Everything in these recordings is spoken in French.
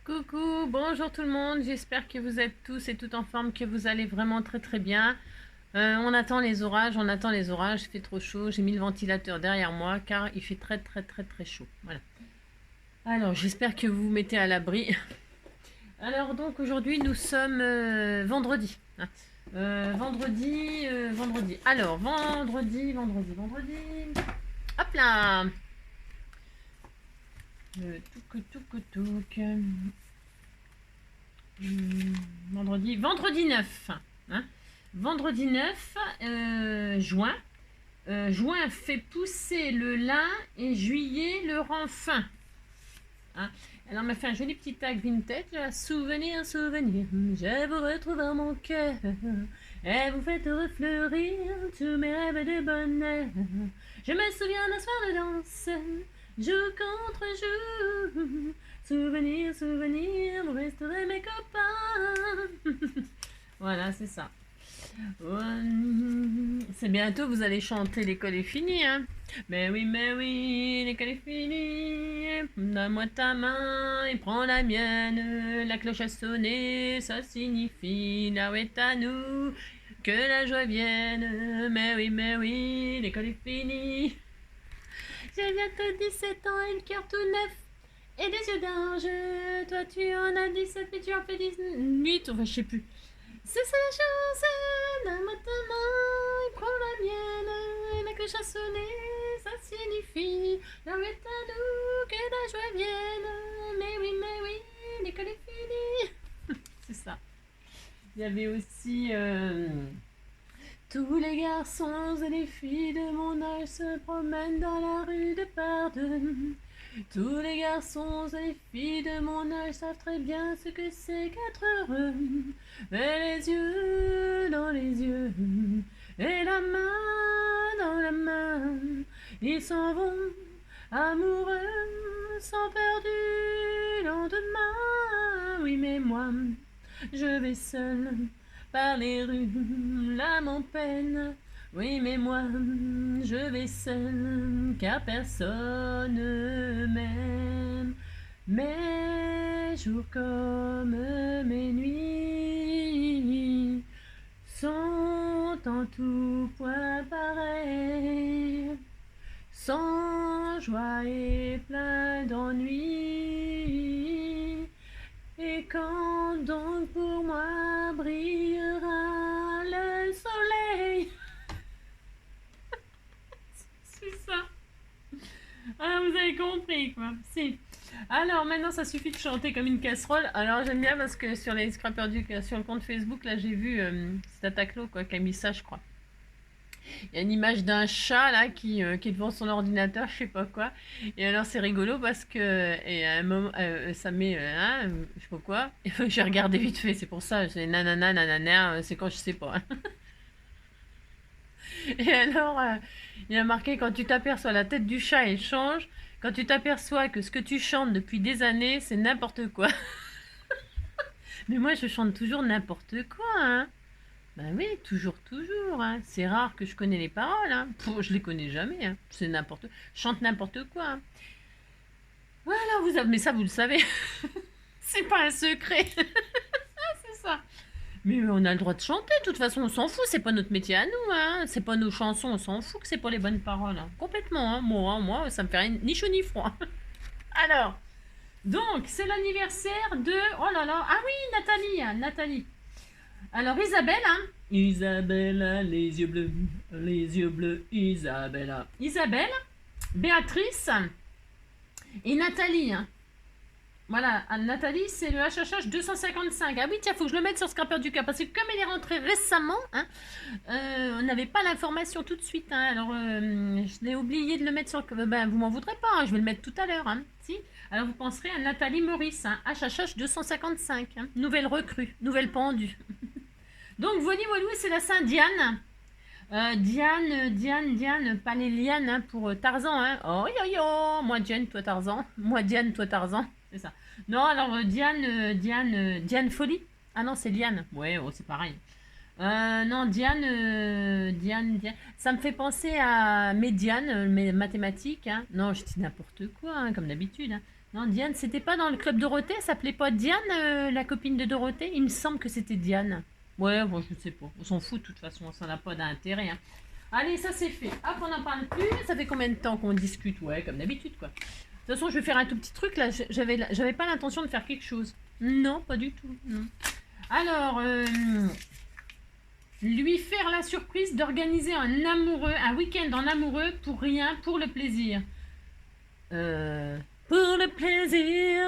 Coucou, bonjour tout le monde, j'espère que vous êtes tous et toutes en forme, que vous allez vraiment très très bien. On attend les orages, il fait trop chaud, j'ai mis le ventilateur derrière moi car il fait très très très très chaud. Voilà. Alors j'espère que vous vous mettez à l'abri. Alors donc aujourd'hui nous sommes vendredi. Vendredi. Alors vendredi. Hop là. Touc. Vendredi 9. Hein. Vendredi 9 juin. Juin fait pousser le lin et juillet le rend fin. Hein. Alors, on m'a fait un joli petit tag vintage. Souvenir, je vous retrouve dans mon cœur. Et vous faites refleurir tous mes rêves de bonheur. Je me souviens d'un soir de danse, jour contre jour. Souvenir, vous resterez mes copains. Voilà, c'est ça. C'est bientôt, vous allez chanter l'école est finie, hein. Mais oui, l'école est finie. Donne-moi ta main et prends la mienne. La cloche a sonné, ça signifie là où est à nous que la joie vienne. Mais oui, l'école est finie. J'ai bientôt 17 ans et le cœur tout neuf. Et des yeux d'ange. Toi tu en as 17 mais tu en fais 18. Enfin je sais plus. C'est ça la chance. Donne-moi ta main et prends la mienne. La cloche a sonné, ça signifie là où est à nous que la joie vienne. Mais oui, l'école est finie. C'est ça. Il y avait aussi tous les garçons et les filles de mon âge se promènent dans la rue de par deux. Tous les garçons et les filles de mon âge savent très bien ce que c'est qu'être heureux. Mais les yeux dans les yeux et la main dans la main, ils s'en vont amoureux sans peur du lendemain. Oui, mais moi, je vais seul par les rues, l'âme en peine. Oui, mais moi, je vais seul, car personne m'aime. Mes jours comme mes nuits sont en tout point pareils, sans joie et plein d'ennui. Et quand donc pour moi brillera le soleil? C'est ça. Ah, vous avez compris quoi. Si. Alors maintenant ça suffit de chanter comme une casserole. Alors j'aime bien parce que sur les scrappers sur le compte Facebook là j'ai vu c'est Ataclo quoi qui a mis ça je crois. Il y a une image d'un chat là qui est devant son ordinateur, je sais pas quoi. Et alors c'est rigolo parce que et à un moment ça met je sais pas quoi. J'ai regardé vite fait, c'est pour ça, c'est nanana, c'est quand je sais pas. Et alors il y a marqué quand tu t'aperçois la tête du chat elle change, quand tu t'aperçois que ce que tu chantes depuis des années c'est n'importe quoi. Mais moi je chante toujours n'importe quoi hein. Ben oui, toujours, hein. C'est rare que je connais les paroles, hein. Je les connais jamais, hein. C'est n'importe... Je chante n'importe quoi, hein. Voilà, mais ça, vous le savez. C'est pas un secret. C'est ça. Mais on a le droit de chanter, de toute façon, on s'en fout. C'est pas notre métier à nous, hein. C'est pas nos chansons, on s'en fout que c'est pas les bonnes paroles, hein. Complètement, hein. Moi, ça me fait ni chaud ni froid. Alors, donc, c'est l'anniversaire de... Oh là là. Ah oui, Nathalie. Alors Isabelle, hein. Isabelle, les yeux bleus, Isabella. Isabelle, Béatrice et Nathalie. Hein. Voilà, Nathalie, c'est le HHH 255. Ah oui, tiens, faut que je le mette sur Scrapper du Cœur, parce que comme elle est rentrée récemment, hein, on n'avait pas l'information tout de suite. Hein, alors, je l'ai oublié de le mettre sur... Ben, vous m'en voudrez pas, hein, je vais le mettre tout à l'heure. Hein, si. Alors, vous penserez à Nathalie Maurice, hein, HHH 255. Hein, nouvelle recrue, nouvelle pendue. Donc, voilà, c'est la Saint Diane. Diane, pas les lianes hein, pour Tarzan. Hein. Oh, moi Diane, toi Tarzan. Moi Diane, toi Tarzan. C'est ça. Non, alors Diane Folie. Ah non, c'est Liane. Ouais, oh, c'est pareil. Non, Diane. Ça me fait penser à Médiane, mes mathématiques. Hein. Non, je dis n'importe quoi, hein, comme d'habitude. Hein. Non, Diane, c'était pas dans le club Dorothée? Elle s'appelait pas Diane, la copine de Dorothée? Il me semble que c'était Diane. Ouais, bon, je sais pas. On s'en fout de toute façon, ça n'a pas d'intérêt. Hein. Allez, ça c'est fait. Hop, on n'en parle plus. Ça fait combien de temps qu'on discute? Ouais, comme d'habitude, quoi. De toute façon, je vais faire un tout petit truc là. J'avais pas l'intention de faire quelque chose. Non, pas du tout. Non. Alors, lui faire la surprise d'organiser un week-end en amoureux pour rien, pour le plaisir. Pour le plaisir,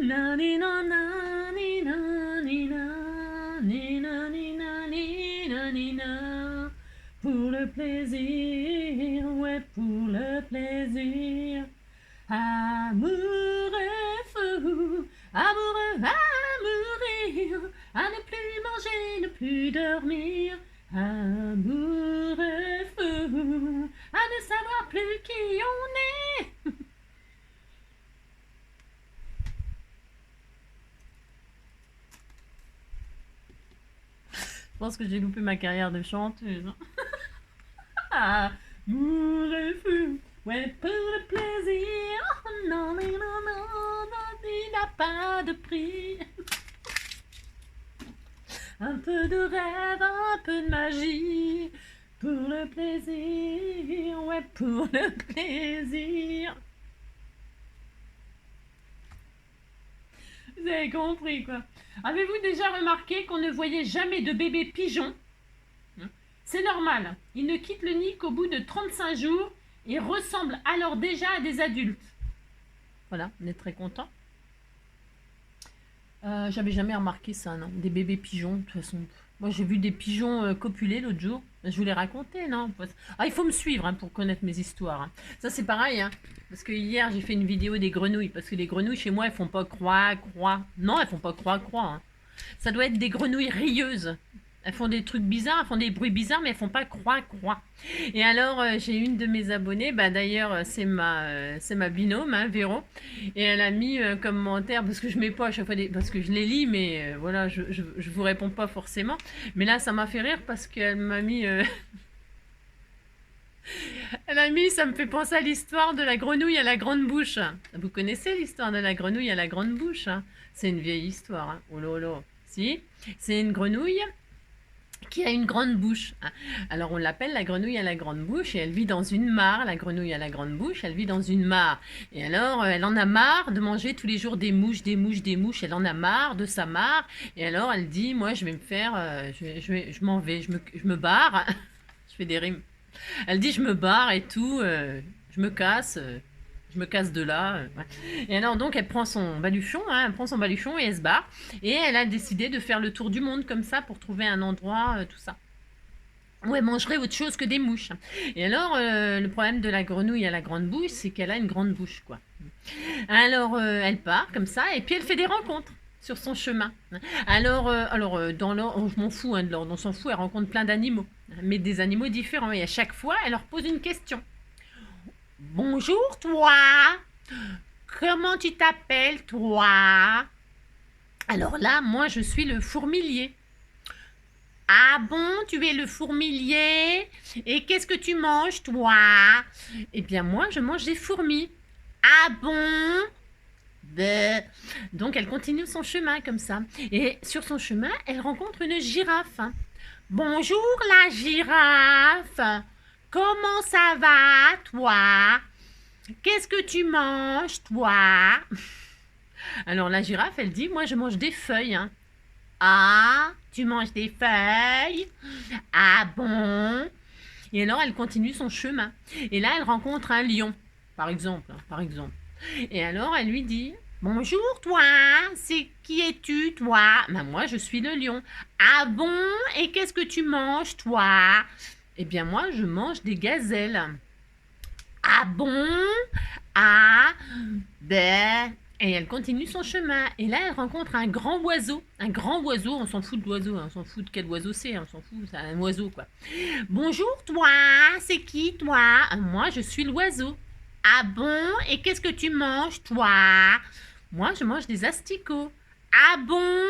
na ni na na ni na ni na ni na ni na ni na ni na. Pour le plaisir, ouais, pour le plaisir. Amoureux fou, amoureux à mourir, à ne plus manger, ne plus dormir. Amoureux fou, à ne savoir plus qui on est. Je pense que j'ai loupé ma carrière de chanteuse. Amoureux fou, ouais, pour le plaisir. Non, non, non, non, non, il n'a pas de prix. Un peu de rêve, un peu de magie. Pour le plaisir, ouais, pour le plaisir. Vous avez compris, quoi. Avez-vous déjà remarqué qu'on ne voyait jamais de bébé pigeon? C'est normal. Ils ne quittent le nid qu'au bout de 35 jours et ressemblent alors déjà à des adultes. Voilà, on est très content. J'avais jamais remarqué ça, non? Des bébés pigeons, de toute façon. Moi, j'ai vu des pigeons copuler l'autre jour. Je vous l'ai raconté, non? Ah, il faut me suivre hein, pour connaître mes histoires. Hein. Ça, c'est pareil, hein, parce que hier, j'ai fait une vidéo des grenouilles. Parce que les grenouilles, chez moi, elles font pas croix. Non, elles font pas croix. Hein. Ça doit être des grenouilles rieuses. Elles font des trucs bizarres, elles font des bruits bizarres, mais elles font pas croix. Et alors, j'ai une de mes abonnées, bah d'ailleurs, c'est ma binôme, hein, Véro, et elle a mis un commentaire, parce que je mets pas à chaque fois, parce que je les lis, mais voilà, je vous réponds pas forcément. Mais là, ça m'a fait rire parce qu'elle m'a mis... Elle a mis, ça me fait penser à l'histoire de la grenouille à la grande bouche. Vous connaissez l'histoire de la grenouille à la grande bouche hein? C'est une vieille histoire. Hein. Oh là là. Si, c'est une grenouille qui a une grande bouche. Alors on l'appelle la grenouille à la grande bouche et elle vit dans une mare, la grenouille à la grande bouche, elle vit dans une mare. Et alors elle en a marre de manger tous les jours des mouches, elle en a marre de sa mare et alors elle dit, moi je vais me faire, je m'en vais, je me barre, je fais des rimes. Elle dit je me barre et tout, je me casse de là. Ouais. Et alors donc elle prend son baluchon, hein, et elle se barre. Et elle a décidé de faire le tour du monde comme ça pour trouver un endroit, tout ça. Où elle mangerait autre chose que des mouches. Et alors le problème de la grenouille à la grande bouche, c'est qu'elle a une grande bouche, quoi. Alors elle part comme ça et puis elle fait des rencontres sur son chemin. Alors, dans l'ordre, je m'en fous hein, de l'ordre, on s'en fout, elle rencontre plein d'animaux, mais des animaux différents. Et à chaque fois, elle leur pose une question. Bonjour toi, comment tu t'appelles toi? Alors là, moi je suis le fourmilier. Ah bon, tu es le fourmilier? Et qu'est-ce que tu manges toi? Eh bien moi je mange des fourmis. Ah bon? Donc elle continue son chemin comme ça. Et sur son chemin, elle rencontre une girafe. Bonjour la girafe. Comment ça va, toi? Qu'est-ce que tu manges, toi? Alors la girafe, elle dit, moi je mange des feuilles. Hein. Ah, tu manges des feuilles? Ah bon? Et alors elle continue son chemin. Et là, elle rencontre un lion, par exemple. Et alors elle lui dit, bonjour toi, c'est qui es-tu toi? Ben moi je suis le lion. Ah bon? Et qu'est-ce que tu manges, toi? Eh bien, moi, je mange des gazelles. Ah bon? Ah, ben... Et elle continue son chemin. Et là, elle rencontre un grand oiseau. Un grand oiseau, on s'en fout de l'oiseau, hein. On s'en fout de quel oiseau c'est, on s'en fout, c'est un oiseau, quoi. Bonjour, toi, c'est qui, toi? Moi, je suis l'oiseau. Ah bon? Et qu'est-ce que tu manges, toi? Moi, je mange des asticots. Ah bon?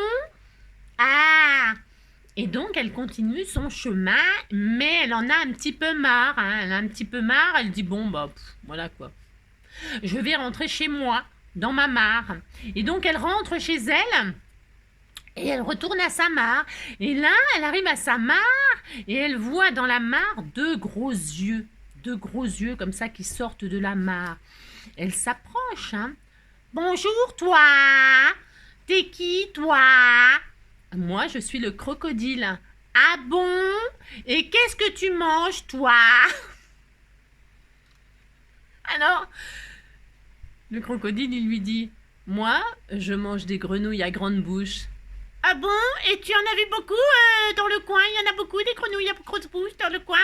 Ah! Et donc, elle continue son chemin, mais elle en a un petit peu marre. Hein. Elle a un petit peu marre, elle dit, bon, bah, voilà quoi. Je vais rentrer chez moi. dans ma mare. Et donc, elle rentre chez elle. Et elle retourne à sa mare. Et là, elle arrive à sa mare et elle voit dans la mare deux gros yeux. Deux gros yeux comme ça qui sortent de la mare. Elle s'approche. Hein. Bonjour, toi. T'es qui, toi? Moi, je suis le crocodile. Ah bon? Et qu'est-ce que tu manges, toi? Alors, le crocodile, il lui dit, moi, je mange des grenouilles à grande bouche. Ah bon? Et tu en as vu beaucoup dans le coin? Il y en a beaucoup des grenouilles à grosse bouche dans le coin?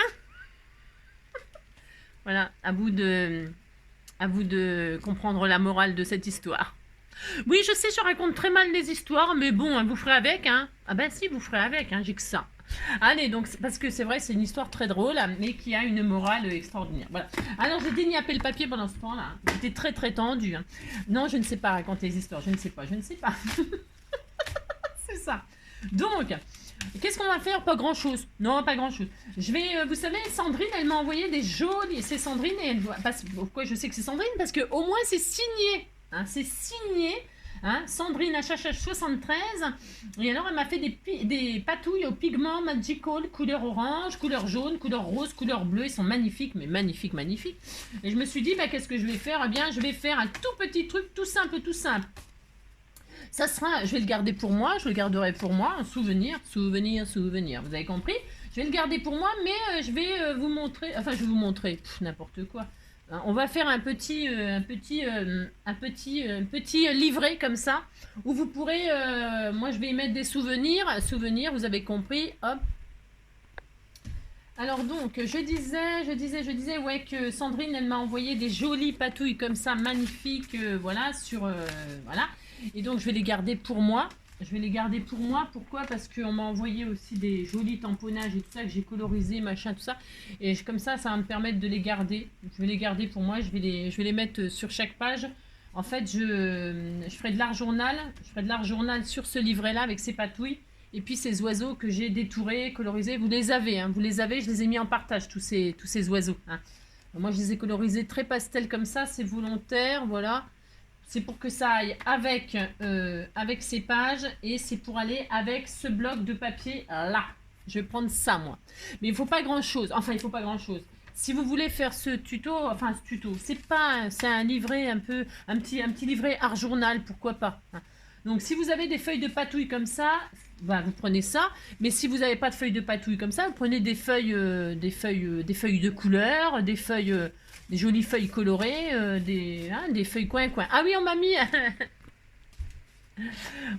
Voilà, à vous de comprendre la morale de cette histoire. Oui, je sais, je raconte très mal les histoires, mais bon, vous ferez avec, hein. Ah ben si, vous ferez avec, hein, j'ai que ça. Allez, donc, parce que c'est vrai, c'est une histoire très drôle, mais qui a une morale extraordinaire. Voilà. Alors, j'ai déniappé le papier pendant ce temps-là. J'étais très, très tendue. Hein. Non, je ne sais pas raconter les histoires. Je ne sais pas. C'est ça. Donc, qu'est-ce qu'on va faire? Pas grand-chose. Non, pas grand-chose. Je vais, vous savez, Sandrine, elle m'a envoyé des jolies... C'est Sandrine, et elle doit... Pourquoi je sais que c'est Sandrine? Parce que au moins, c'est signé. Hein, c'est signé. Hein, Sandrine HHH73. Et alors, elle m'a fait des patouilles au pigment magical, couleur orange, couleur jaune, couleur rose, couleur bleue. Ils sont magnifiques, mais magnifiques, magnifiques. Et je me suis dit, bah, qu'est-ce que je vais faire? Eh bien, je vais faire un tout petit truc, tout simple, tout simple. Ça sera, je vais le garder pour moi, je le garderai pour moi, un souvenir, souvenir, souvenir. Vous avez compris? Je vais le garder pour moi, mais je vais vous montrer, enfin, je vais vous montrer n'importe quoi. On va faire un petit livret comme ça, où vous pourrez, moi je vais y mettre des souvenirs, vous avez compris, hop. Alors donc, je disais, ouais, que Sandrine, elle m'a envoyé des jolies patouilles comme ça, magnifiques, voilà, voilà. Et donc, je vais les garder pour moi. Pourquoi? Parce qu'on m'a envoyé aussi des jolis tamponnages et tout ça, que j'ai colorisé, machin, tout ça. Et comme ça va me permettre de les garder. Je vais les garder pour moi, je vais les mettre sur chaque page. En fait, je ferai de l'art journal. Je ferai de l'art journal sur ce livret-là avec ces patouilles. Et puis ces oiseaux que j'ai détourés, colorisés, vous les avez, hein, je les ai mis en partage, tous ces oiseaux. Hein. Moi, je les ai colorisés très pastel comme ça, c'est volontaire, voilà. C'est pour que ça aille avec ces pages et c'est pour aller avec ce bloc de papier là. Je vais prendre ça, moi. Mais il ne faut pas grand-chose. Enfin, il ne faut pas grand-chose. Si vous voulez faire ce tuto, c'est un livret un petit livret art journal, pourquoi pas. Hein. Donc, si vous avez des feuilles de patouille comme ça, bah, vous prenez ça. Mais si vous n'avez pas de feuilles de patouille comme ça, vous prenez des feuilles de couleur, des jolies feuilles colorées, des feuilles coin-coin. Ah oui, on m'a mis...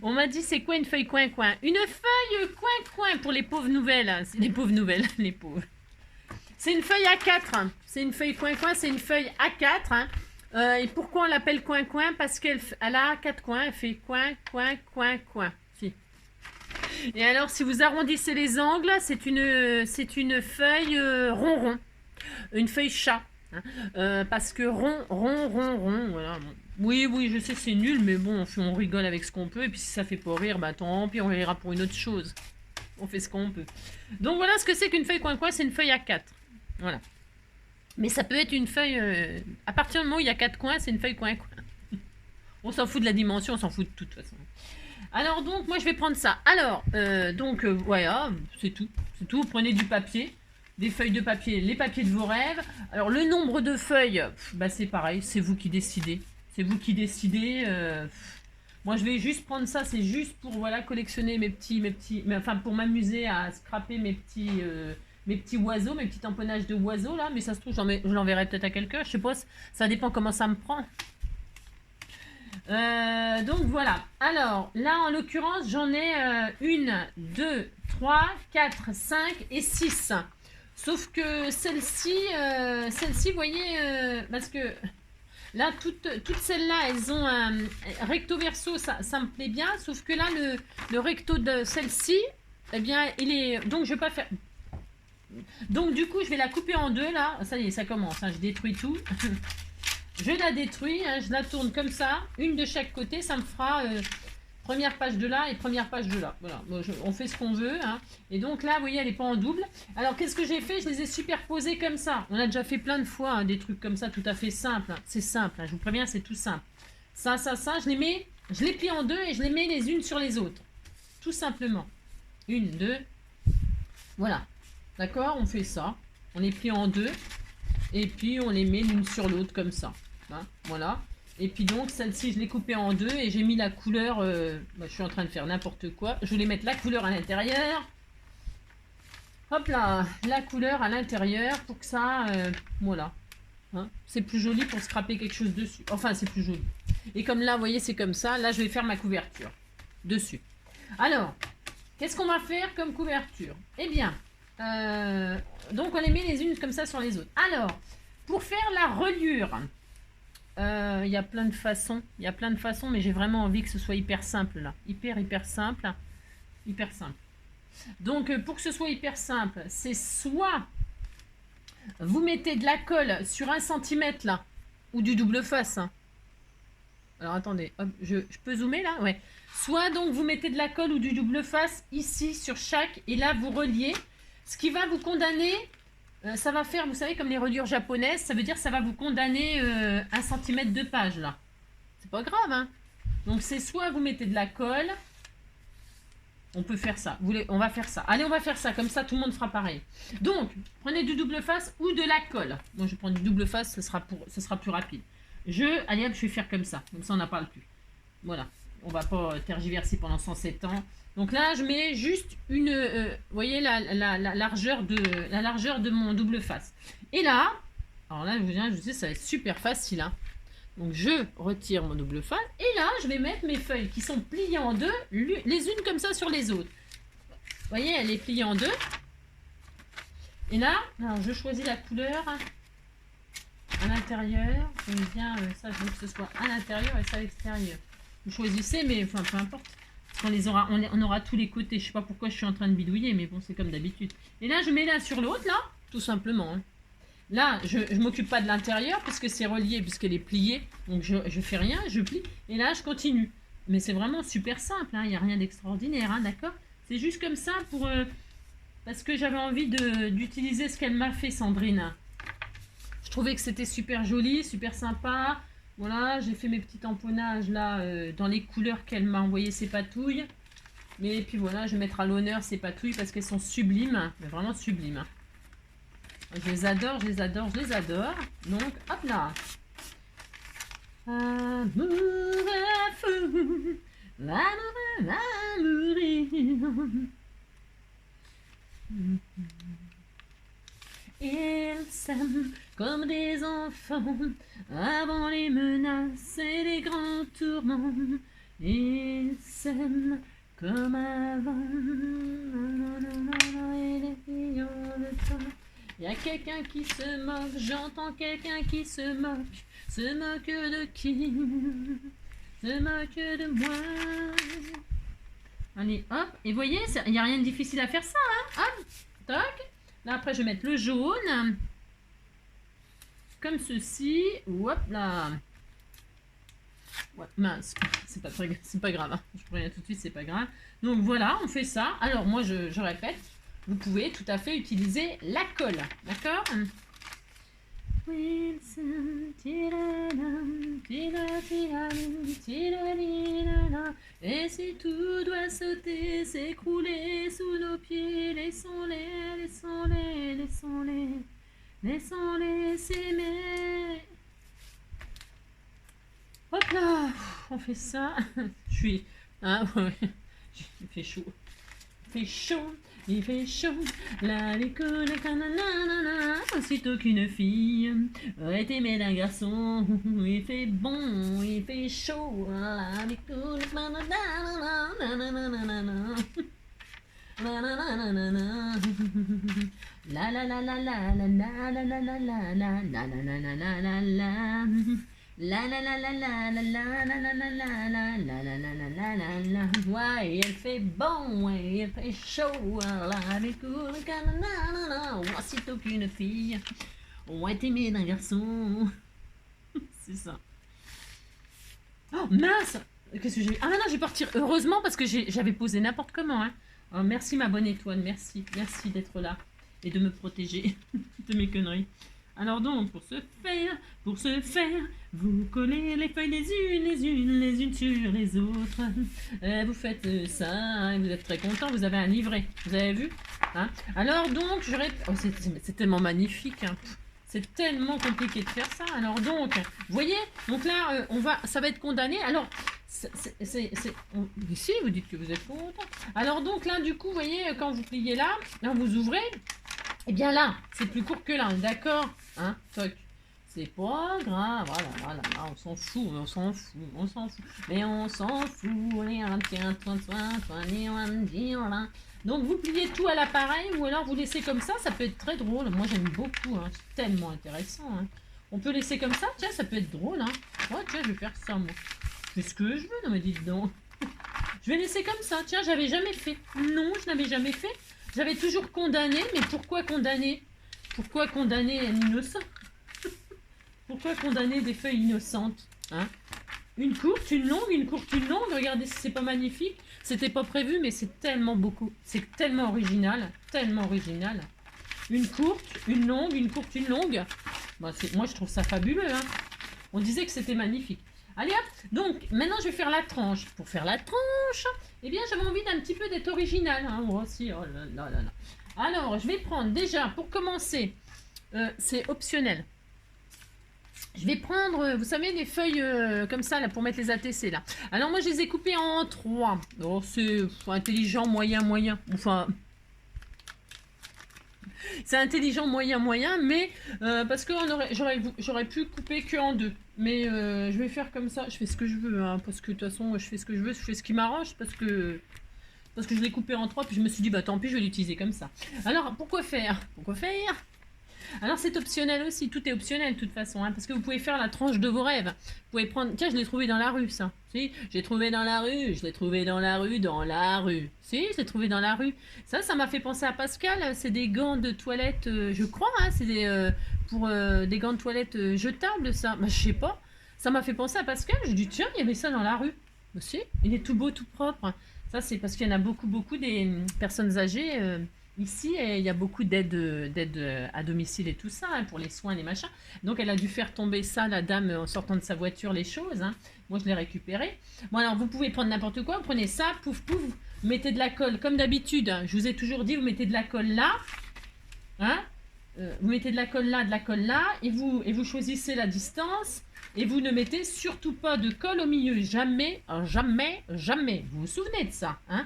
on m'a dit, c'est quoi une feuille coin-coin? Une feuille coin-coin pour les pauvres nouvelles. Hein. Les pauvres nouvelles, les pauvres. C'est une feuille A4. Hein. C'est une feuille coin-coin, c'est une feuille A4. Hein. Et pourquoi on l'appelle coin-coin? Parce qu'elle a 4 coins. Elle fait coin, coin, coin, coin. Si. Et alors, si vous arrondissez les angles, c'est une feuille rond-rond. Une feuille chat. Hein. Parce que rond, voilà. Oui, je sais, c'est nul, mais bon, on rigole avec ce qu'on peut. Et puis, si ça fait pas rire, bah tant pis, on rira pour une autre chose. On fait ce qu'on peut. Donc, voilà ce que c'est qu'une feuille coin-coin, c'est une feuille A4. Voilà. Mais ça peut être une feuille... à partir du moment où il y a 4 coins, c'est une feuille coin-coin. On s'en fout de la dimension, on s'en fout de toute façon. Alors, donc, moi, je vais prendre ça. Alors, voilà, c'est tout. C'est tout. Vous prenez du papier, des feuilles de papier, les papiers de vos rêves. Alors, le nombre de feuilles, bah, c'est pareil, c'est vous qui décidez. C'est vous qui décidez. Moi, je vais juste prendre ça, c'est juste pour, voilà, collectionner enfin, pour m'amuser à scraper mes petits oiseaux, mes petits tamponnages de oiseaux, là. Mais ça se trouve, je l'enverrai peut-être à quelqu'un. Je sais pas, ça dépend comment ça me prend. Donc voilà. Alors là en l'occurrence j'en ai 1, 2, 3, 4, 5 et 6. Sauf que celle-ci, vous voyez, parce que là toutes celles-là elles ont un recto verso, ça me plaît bien. Sauf que là le recto de celle-ci, eh bien il est. Donc je vais pas faire. Donc du coup je vais la couper en deux là. Ça y est, ça commence, hein, je détruis tout. Je la détruis, hein, je la tourne comme ça, une de chaque côté, ça me fera première page de là et première page de là. Voilà, bon, on fait ce qu'on veut. Hein. Et donc là, vous voyez, elle n'est pas en double. Alors, qu'est-ce que j'ai fait? Je les ai superposées comme ça. On a déjà fait plein de fois hein, des trucs comme ça, tout à fait simples. Hein. C'est simple, hein, je vous préviens, c'est tout simple. Ça, je les plie en deux et je les mets les unes sur les autres. Tout simplement. Une, deux. Voilà. D'accord? On fait ça. On les plie en deux. Et puis, on les met l'une sur l'autre comme ça. Hein, voilà. Et puis donc, celle-ci, je l'ai coupée en deux et j'ai mis la couleur... je suis en train de faire n'importe quoi. Je voulais mettre la couleur à l'intérieur. Hop là, la couleur à l'intérieur pour que ça... voilà. Hein, c'est plus joli pour scraper quelque chose dessus. Enfin, c'est plus joli. Et comme là, vous voyez, c'est comme ça. Là, je vais faire ma couverture dessus. Alors, qu'est-ce qu'on va faire comme couverture? Eh bien, donc on les met les unes comme ça sur les autres. Alors, pour faire la reliure, il y a plein de façons. Il y a plein de façons, mais j'ai vraiment envie que ce soit hyper simple là. Hyper simple. Hyper simple. Donc, pour que ce soit hyper simple, c'est soit vous mettez de la colle sur 1 cm là, ou du double face. Hein. Alors attendez, hop, je peux zoomer là? Ouais. Soit donc vous mettez de la colle ou du double face ici sur chaque, et là vous reliez. Ce qui va vous condamner, ça va faire, vous savez, comme les reliures japonaises, ça veut dire que ça va vous condamner 1 cm de page là. C'est pas grave, hein. Donc c'est soit vous mettez de la colle, on peut faire ça, on va faire ça. Allez, on va faire ça, comme ça tout le monde fera pareil. Donc, prenez du double face ou de la colle. Moi je prends du double face, ce sera plus rapide. Allez hop, je vais faire comme ça on n'en parle plus. Voilà, on va pas tergiverser pendant 107 ans. Donc là, je mets juste une, vous voyez la largeur de mon double face. Et là, alors là, je sais, ça va être super facile. Hein. Donc je retire mon double face. Et là, je vais mettre mes feuilles qui sont pliées en deux, les unes comme ça sur les autres. Vous voyez, elle est pliée en deux. Et là, alors je choisis la couleur à l'intérieur. Bien, ça, je veux que ce soit à l'intérieur et ça à l'extérieur. Vous choisissez, mais enfin, peu importe. On aura tous les côtés. Je sais pas pourquoi je suis en train de bidouiller, mais bon, c'est comme d'habitude. Et là, je mets l'un sur l'autre, là, tout simplement. Hein. Là, je ne m'occupe pas de l'intérieur, puisque c'est relié, puisqu'elle est pliée. Donc, je fais rien, je plie. Et là, je continue. Mais c'est vraiment super simple. Il n'y a rien d'extraordinaire, hein, d'accord? C'est juste comme ça pour... parce que j'avais envie d'utiliser ce qu'elle m'a fait, Sandrine. Je trouvais que c'était super joli, super sympa. Voilà, j'ai fait mes petits tamponnages là dans les couleurs qu'elle m'a envoyé ses patouilles. Mais puis voilà, je vais mettre à l'honneur ces patouilles parce qu'elles sont sublimes, mais vraiment sublimes. Je les adore, je les adore, je les adore. Donc, hop là. Amour à fou, l'amour à mourir. Ils s'aiment comme des enfants, avant les menaces et les grands tourments. Ils s'aiment comme avant, et les filles ont le temps. Il y a quelqu'un qui se moque, j'entends quelqu'un qui se moque de qui? Se moque de moi. Allez, hop, et vous voyez, il n'y a rien de difficile à faire ça, hein? Hop, toc. Là, après, je vais mettre le jaune. Comme ceci. Hop là. Ouais, mince. C'est pas grave. Hein. Je préviens tout de suite, c'est pas grave. Donc voilà, on fait ça. Alors, moi, je répète. Vous pouvez tout à fait utiliser la colle. D'accord? Et si tout doit sauter, s'écrouler sous nos pieds, laissons-les s'aimer. Hop là, on fait ça. Je suis... Ah ouais, il fait chaud. Il fait chaud, la l'école, nanana, aussitôt qu'une fille aurait aimé d'un garçon. Il fait bon, il fait chaud, la l'école, nanana, la la la la la la la la la la la la la la la la la. La la la la la la la la la la la la la la la la la la la. Ouais, il fait bon, ouais, il fait chaud. La l'écoute, nanana. Aussitôt qu'une fille aurait aimé d'un garçon. C'est ça. Oh mince! Qu'est-ce que j'ai... Ah non, je vais partir. Heureusement parce que j'avais posé n'importe comment. Hein. Oh, merci ma bonne étoile, merci d'être là et de me protéger de mes conneries. Alors donc, pour ce faire, vous collez les feuilles les unes sur les autres. Vous faites ça, et vous êtes très content, vous avez un livret, vous avez vu, hein? Alors donc, oh, c'est tellement magnifique, hein. C'est tellement compliqué de faire ça. Alors donc, vous voyez, donc là, ça va être condamné. Alors, ici, vous dites que vous êtes content. Alors donc là, du coup, vous voyez, quand vous pliez là, vous ouvrez. Et bien là, c'est plus court que là, d'accord, hein, toc. C'est pas grave, voilà, on s'en fout, mais on s'en fout, mais on s'en fout, tiens, donc vous pliez tout à l'appareil ou alors vous laissez comme ça peut être très drôle. Moi j'aime beaucoup, hein, c'est tellement intéressant, hein. On peut laisser comme ça, tiens, ça peut être drôle, hein. Ouais, tiens, je vais faire ça, moi. Je fais ce que je veux, non mais dites donc. Je vais laisser comme ça, tiens, j'avais jamais fait. Non, je n'avais jamais fait. J'avais toujours condamné, mais pourquoi condamner? Pourquoi condamner un innocent? Pourquoi condamner des feuilles innocentes, hein? Une courte, une longue, une courte, une longue. Regardez si c'est pas magnifique. C'était pas prévu, mais c'est tellement beaucoup. C'est tellement original. Tellement original. Une courte, une longue, une courte, une longue. Bah, moi, je trouve ça fabuleux, hein. On disait que c'était magnifique. Allez hop, donc maintenant je vais faire la tranche. Pour faire la tranche, eh bien j'avais envie d'un petit peu d'être original, hein, moi aussi, oh là là là là. Alors je vais prendre déjà, pour commencer, c'est optionnel. Je vais prendre, vous savez, les feuilles comme ça, là, pour mettre les ATC, là. Alors moi je les ai coupées en 3. Oh, c'est intelligent, moyen. Enfin... C'est intelligent, moyen, mais parce que j'aurais pu couper que en 2. Mais je vais faire comme ça, je fais ce que je veux, hein, parce que de toute façon, je fais ce que je veux, je fais ce qui m'arrange, parce que je l'ai coupé en 3, puis je me suis dit, bah tant pis, je vais l'utiliser comme ça. Alors, pourquoi faire? Alors c'est optionnel aussi, tout est optionnel de toute façon, hein, parce que vous pouvez faire la tranche de vos rêves. Vous pouvez prendre, tiens, je l'ai trouvé dans la rue, ça. Si, j'ai trouvé dans la rue, je l'ai trouvé dans la rue. Si, je l'ai trouvé dans la rue. Ça m'a fait penser à Pascal, c'est des gants de toilette, je crois, hein, c'est pour des gants de toilette jetables, ça. Bah, je sais pas, ça m'a fait penser à Pascal, j'ai dit, tiens, il y avait ça dans la rue. Si, il est tout beau, tout propre. Ça, c'est parce qu'il y en a beaucoup des personnes âgées... Ici, il y a beaucoup d'aide à domicile et tout ça, hein, pour les soins, les machins. Donc, elle a dû faire tomber ça, la dame, en sortant de sa voiture, les choses, hein. Moi, je l'ai récupéré. Bon, alors, vous pouvez prendre n'importe quoi. Vous prenez ça, pouf, pouf, vous mettez de la colle, comme d'habitude. Hein. Je vous ai toujours dit, vous mettez de la colle là. Hein, vous mettez de la colle là, et vous choisissez la distance. Et vous ne mettez surtout pas de colle au milieu. Jamais. Vous vous souvenez de ça, hein?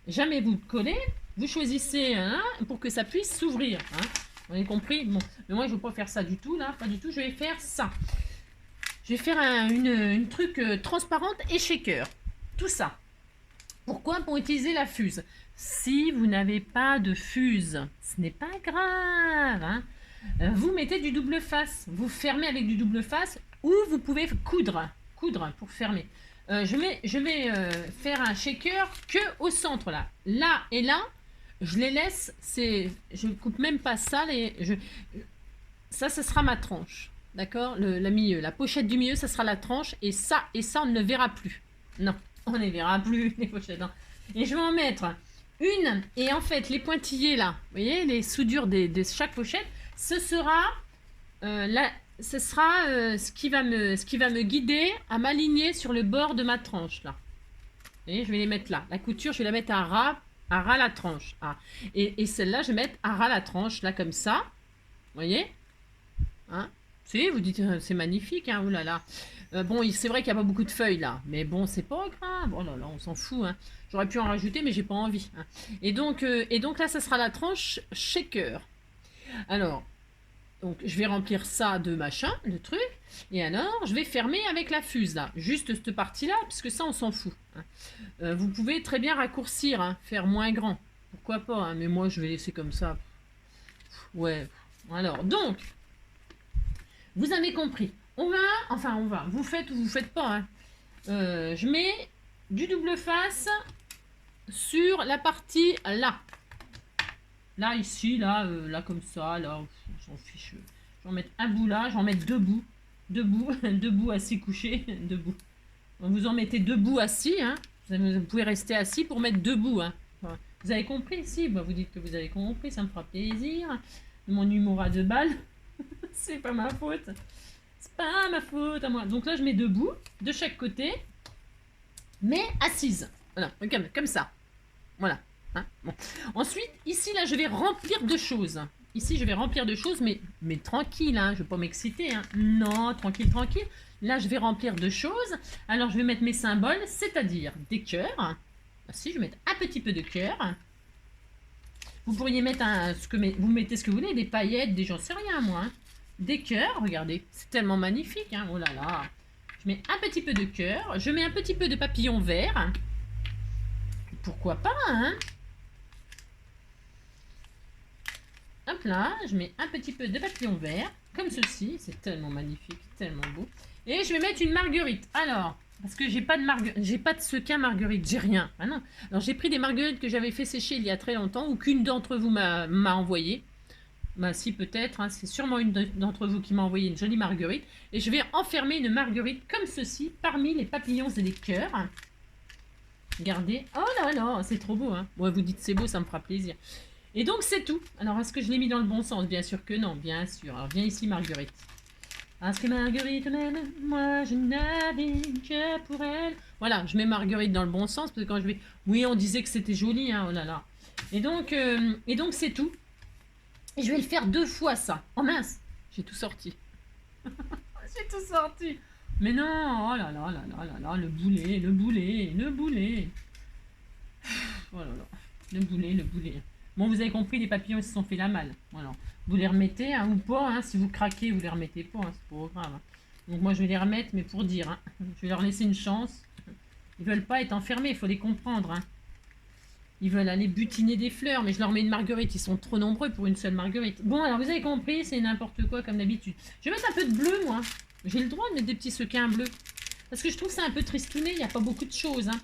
Jamais vous collez. Vous choisissez un pour que ça puisse s'ouvrir. Hein. Vous avez compris? Bon, mais moi je ne veux pas faire ça du tout, là, pas du tout. Je vais faire ça. Je vais faire une truc transparente et shaker. Tout ça. Pourquoi? Pour utiliser la fuse. Si vous n'avez pas de fuse, ce n'est pas grave. Hein. Vous mettez du double face. Vous fermez avec du double face ou vous pouvez coudre pour fermer. Je vais faire un shaker que au centre, là. Là et là. Je les laisse, je ne coupe même pas ça, ça, ce sera ma tranche, d'accord, le milieu, la pochette du milieu, ça sera la tranche, et ça, on ne le verra plus. Non, on ne les verra plus, les pochettes. Non. Et je vais en mettre une, et en fait, les pointillés là, vous voyez, les soudures de chaque pochette, ce sera, ce qui va me guider à m'aligner sur le bord de ma tranche, là. Vous voyez, je vais les mettre là. La couture, je vais la mettre à ras la tranche. Ah. Et celle-là, je vais mettre à ras la tranche, là, comme ça. Vous voyez, hein? Si, vous dites, c'est magnifique, hein, oulala. Bon, c'est vrai qu'il n'y a pas beaucoup de feuilles, là. Mais bon, c'est pas grave. Oh là là, on s'en fout, hein. J'aurais pu en rajouter, mais j'ai pas envie. Hein. Et donc là, ça sera la tranche shaker. Alors, donc, je vais remplir ça de machin, de truc. Et alors, je vais fermer avec la fuse, là. Juste cette partie-là, parce que ça, on s'en fout. Hein. Vous pouvez très bien raccourcir, hein, faire moins grand. Pourquoi pas, hein, mais moi, je vais laisser comme ça. Ouais. Alors, donc, vous avez compris. On va. Vous faites ou vous faites pas. Hein. Je mets du double face sur la partie là. Là, ici, là, comme ça, là, on s'en fiche. Je vais en mettre un bout là, j'en mets deux bouts. Deux bouts assis couchés, debout. Vous en mettez deux bouts assis, hein. Vous pouvez rester assis pour mettre deux bouts, hein. Vous avez compris? Si, bah, vous dites que vous avez compris, ça me fera plaisir. Mon humour à 2 balles. C'est pas ma faute. C'est pas ma faute à moi. Donc là, je mets debout, de chaque côté, mais assise. Voilà, comme ça. Voilà. Hein, bon. Ensuite, ici, là, je vais remplir de choses. Ici, je vais remplir de choses, mais tranquille, hein, je ne vais pas m'exciter. Hein. Non, tranquille, tranquille. Là, je vais remplir de choses. Alors, je vais mettre mes symboles, c'est-à-dire des cœurs. Si, je vais mettre un petit peu de cœur. Vous pourriez mettre vous mettez ce que vous voulez, des paillettes, des j'en sais rien, moi. Hein. Des cœurs, regardez, c'est tellement magnifique. Hein. Oh là là. Je mets un petit peu de cœur. Je mets un petit peu de papillon vert. Pourquoi pas, hein? Hop là, je mets un petit peu de papillon vert, comme ceci. C'est tellement magnifique, tellement beau. Et je vais mettre une marguerite. Alors, parce que j'ai pas de sequin marguerite, j'ai rien. Ah non. Alors j'ai pris des marguerites que j'avais fait sécher il y a très longtemps, ou qu'une d'entre vous m'a envoyé. Bah si, peut-être, hein, c'est sûrement une d'entre vous qui m'a envoyé une jolie marguerite. Et je vais enfermer une marguerite comme ceci, parmi les papillons et les cœurs. Regardez. Oh là là, c'est trop beau. Hein. Ouais, vous dites c'est beau, ça me fera plaisir. Et donc c'est tout. Alors est-ce que je l'ai mis dans le bon sens? Bien sûr que non, bien sûr. Alors viens ici Marguerite. Parce que Marguerite m'aime, moi je navigue que pour elle. Voilà, je mets Marguerite dans le bon sens parce que quand je vais... Oui, on disait que c'était joli, hein, oh là là. Et donc c'est tout. Et je vais le faire 2 fois ça. Oh mince, j'ai tout sorti. J'ai tout sorti. Mais non, oh là là là là là là, le boulet, le boulet, le boulet. Oh là là, le boulet, le boulet. Bon, vous avez compris, les papillons ils se sont fait la malle. Voilà. Vous les remettez, hein, ou pas, hein, si vous craquez, vous les remettez pas, hein, c'est pas grave. Hein. Donc moi je vais les remettre, mais pour dire, hein, je vais leur laisser une chance. Ils veulent pas être enfermés, il faut les comprendre. Hein. Ils veulent aller butiner des fleurs, mais je leur mets une marguerite, ils sont trop nombreux pour une seule marguerite. Bon, alors vous avez compris, c'est n'importe quoi comme d'habitude. Je vais mettre un peu de bleu, moi. J'ai le droit de mettre des petits sequins bleus. Parce que je trouve ça un peu tristouné, il n'y a pas beaucoup de choses. Hein.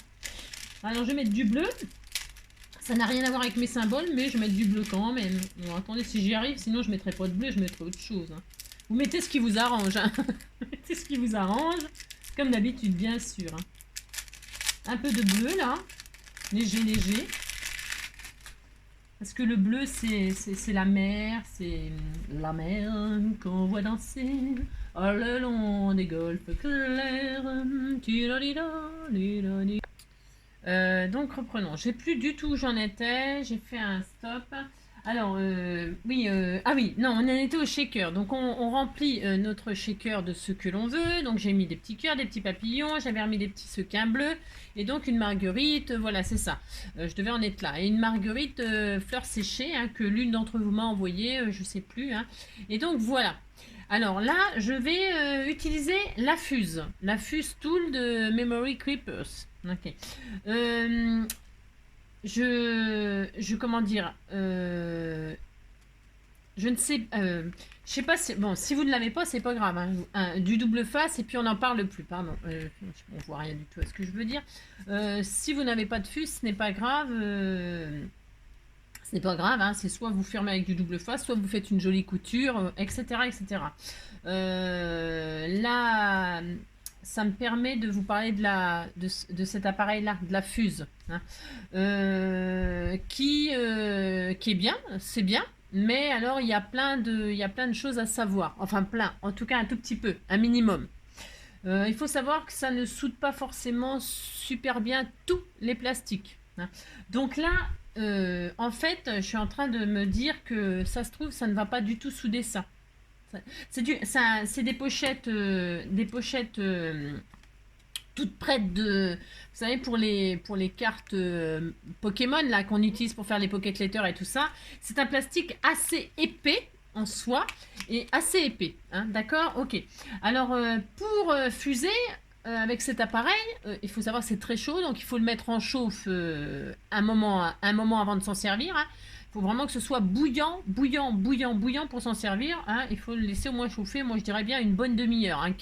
Alors je vais mettre du bleu. Ça n'a rien à voir avec mes symboles, mais je vais mettre du bleu quand même. Bon, attendez, si j'y arrive, sinon je ne mettrai pas de bleu, je mettrai autre chose. Hein. Vous mettez ce qui vous arrange. Hein. Vous mettez ce qui vous arrange. Comme d'habitude, bien sûr. Hein. Un peu de bleu, là. Léger, léger. Parce que le bleu, c'est la mer. C'est la mer qu'on voit danser. Oh, le long des golfes clairs. Donc reprenons. J'ai plus du tout où j'en étais. J'ai fait un stop. Alors oui, ah oui, non, on en était au shaker. Donc on remplit notre shaker de ce que l'on veut. Donc j'ai mis des petits cœurs, des petits papillons. J'avais remis des petits sequins bleus et donc une marguerite. Voilà, c'est ça. Je devais en être là. Et une marguerite fleur séchée hein, que l'une d'entre vous m'a envoyée. Je sais plus. Hein. Et donc voilà. Alors là, je vais utiliser la fuse tool de Memory Creepers. Ok. Comment dire, je ne sais, je sais pas si, bon, si vous ne l'avez pas, c'est pas grave, hein, du double face et puis on n'en parle plus, pardon, on voit rien du tout à ce que je veux dire. Si vous n'avez pas de fuse, ce n'est pas grave. Ce n'est pas grave, hein, c'est soit vous fermez avec du double face, soit vous faites une jolie couture, etc. etc. Là, ça me permet de vous parler de cet appareil-là, de la fuse, hein, qui est bien, c'est bien, mais alors il y a plein de choses à savoir, enfin plein, en tout cas un tout petit peu, un minimum. Il faut savoir que ça ne soude pas forcément super bien tous les plastiques. Hein. Donc là, en fait, je suis en train de me dire que ça se trouve, ça ne va pas du tout souder ça. C'est des pochettes, toutes prêtes de, vous savez, pour les cartes Pokémon là qu'on utilise pour faire les Pocket Letters et tout ça. C'est un plastique assez épais en soi et assez épais, hein, d'accord, ok. Alors pour fuser avec cet appareil, il faut savoir que c'est très chaud, donc il faut le mettre en chauffe un moment avant de s'en servir. Hein. Il faut vraiment que ce soit bouillant, bouillant, bouillant, bouillant pour s'en servir. Hein. Il faut le laisser au moins chauffer, moi je dirais bien une bonne demi-heure, hein,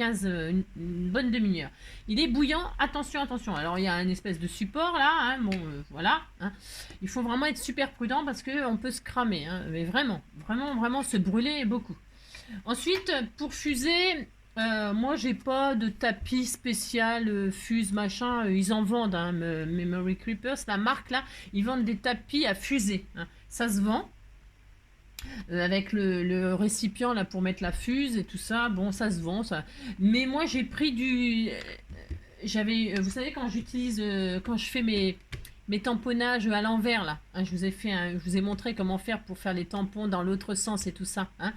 une bonne demi-heure. Il est bouillant, attention, attention. Alors il y a une espèce de support là, hein, bon voilà. Hein. Il faut vraiment être super prudent parce qu'on peut se cramer, hein, mais vraiment, vraiment, vraiment se brûler beaucoup. Ensuite, pour fuser, moi j'ai pas de tapis spécial fuse machin, ils en vendent, hein, Memory Creepers, la marque là, ils vendent des tapis à fuser. Hein. Ça se vend. avec le récipient là pour mettre la fuse et tout ça. Bon, ça se vend ça. Mais moi j'ai pris du, j'avais, vous savez quand j'utilise, quand je fais mes tamponnages à l'envers là, hein, je vous ai montré comment faire pour faire les tampons dans l'autre sens et tout ça. Hein.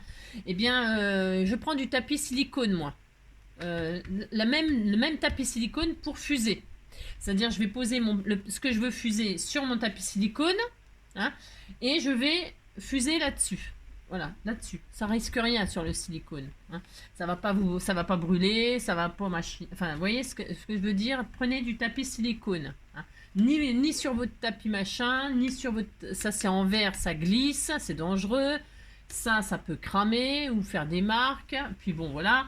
Eh bien, je prends du tapis silicone moi. Le même tapis silicone pour fuser. C'est-à-dire, je vais poser ce que je veux fuser sur mon tapis silicone, hein, et je vais fuser là-dessus. Voilà, là-dessus. Ça risque rien sur le silicone. Hein. Ça va pas brûler, ça va pas machiner. Enfin, vous voyez ce que je veux dire. Prenez du tapis silicone. Hein. Ni sur votre tapis machin, ni sur votre. Ça c'est en verre, ça glisse, c'est dangereux. Ça peut cramer ou faire des marques. Puis bon, voilà.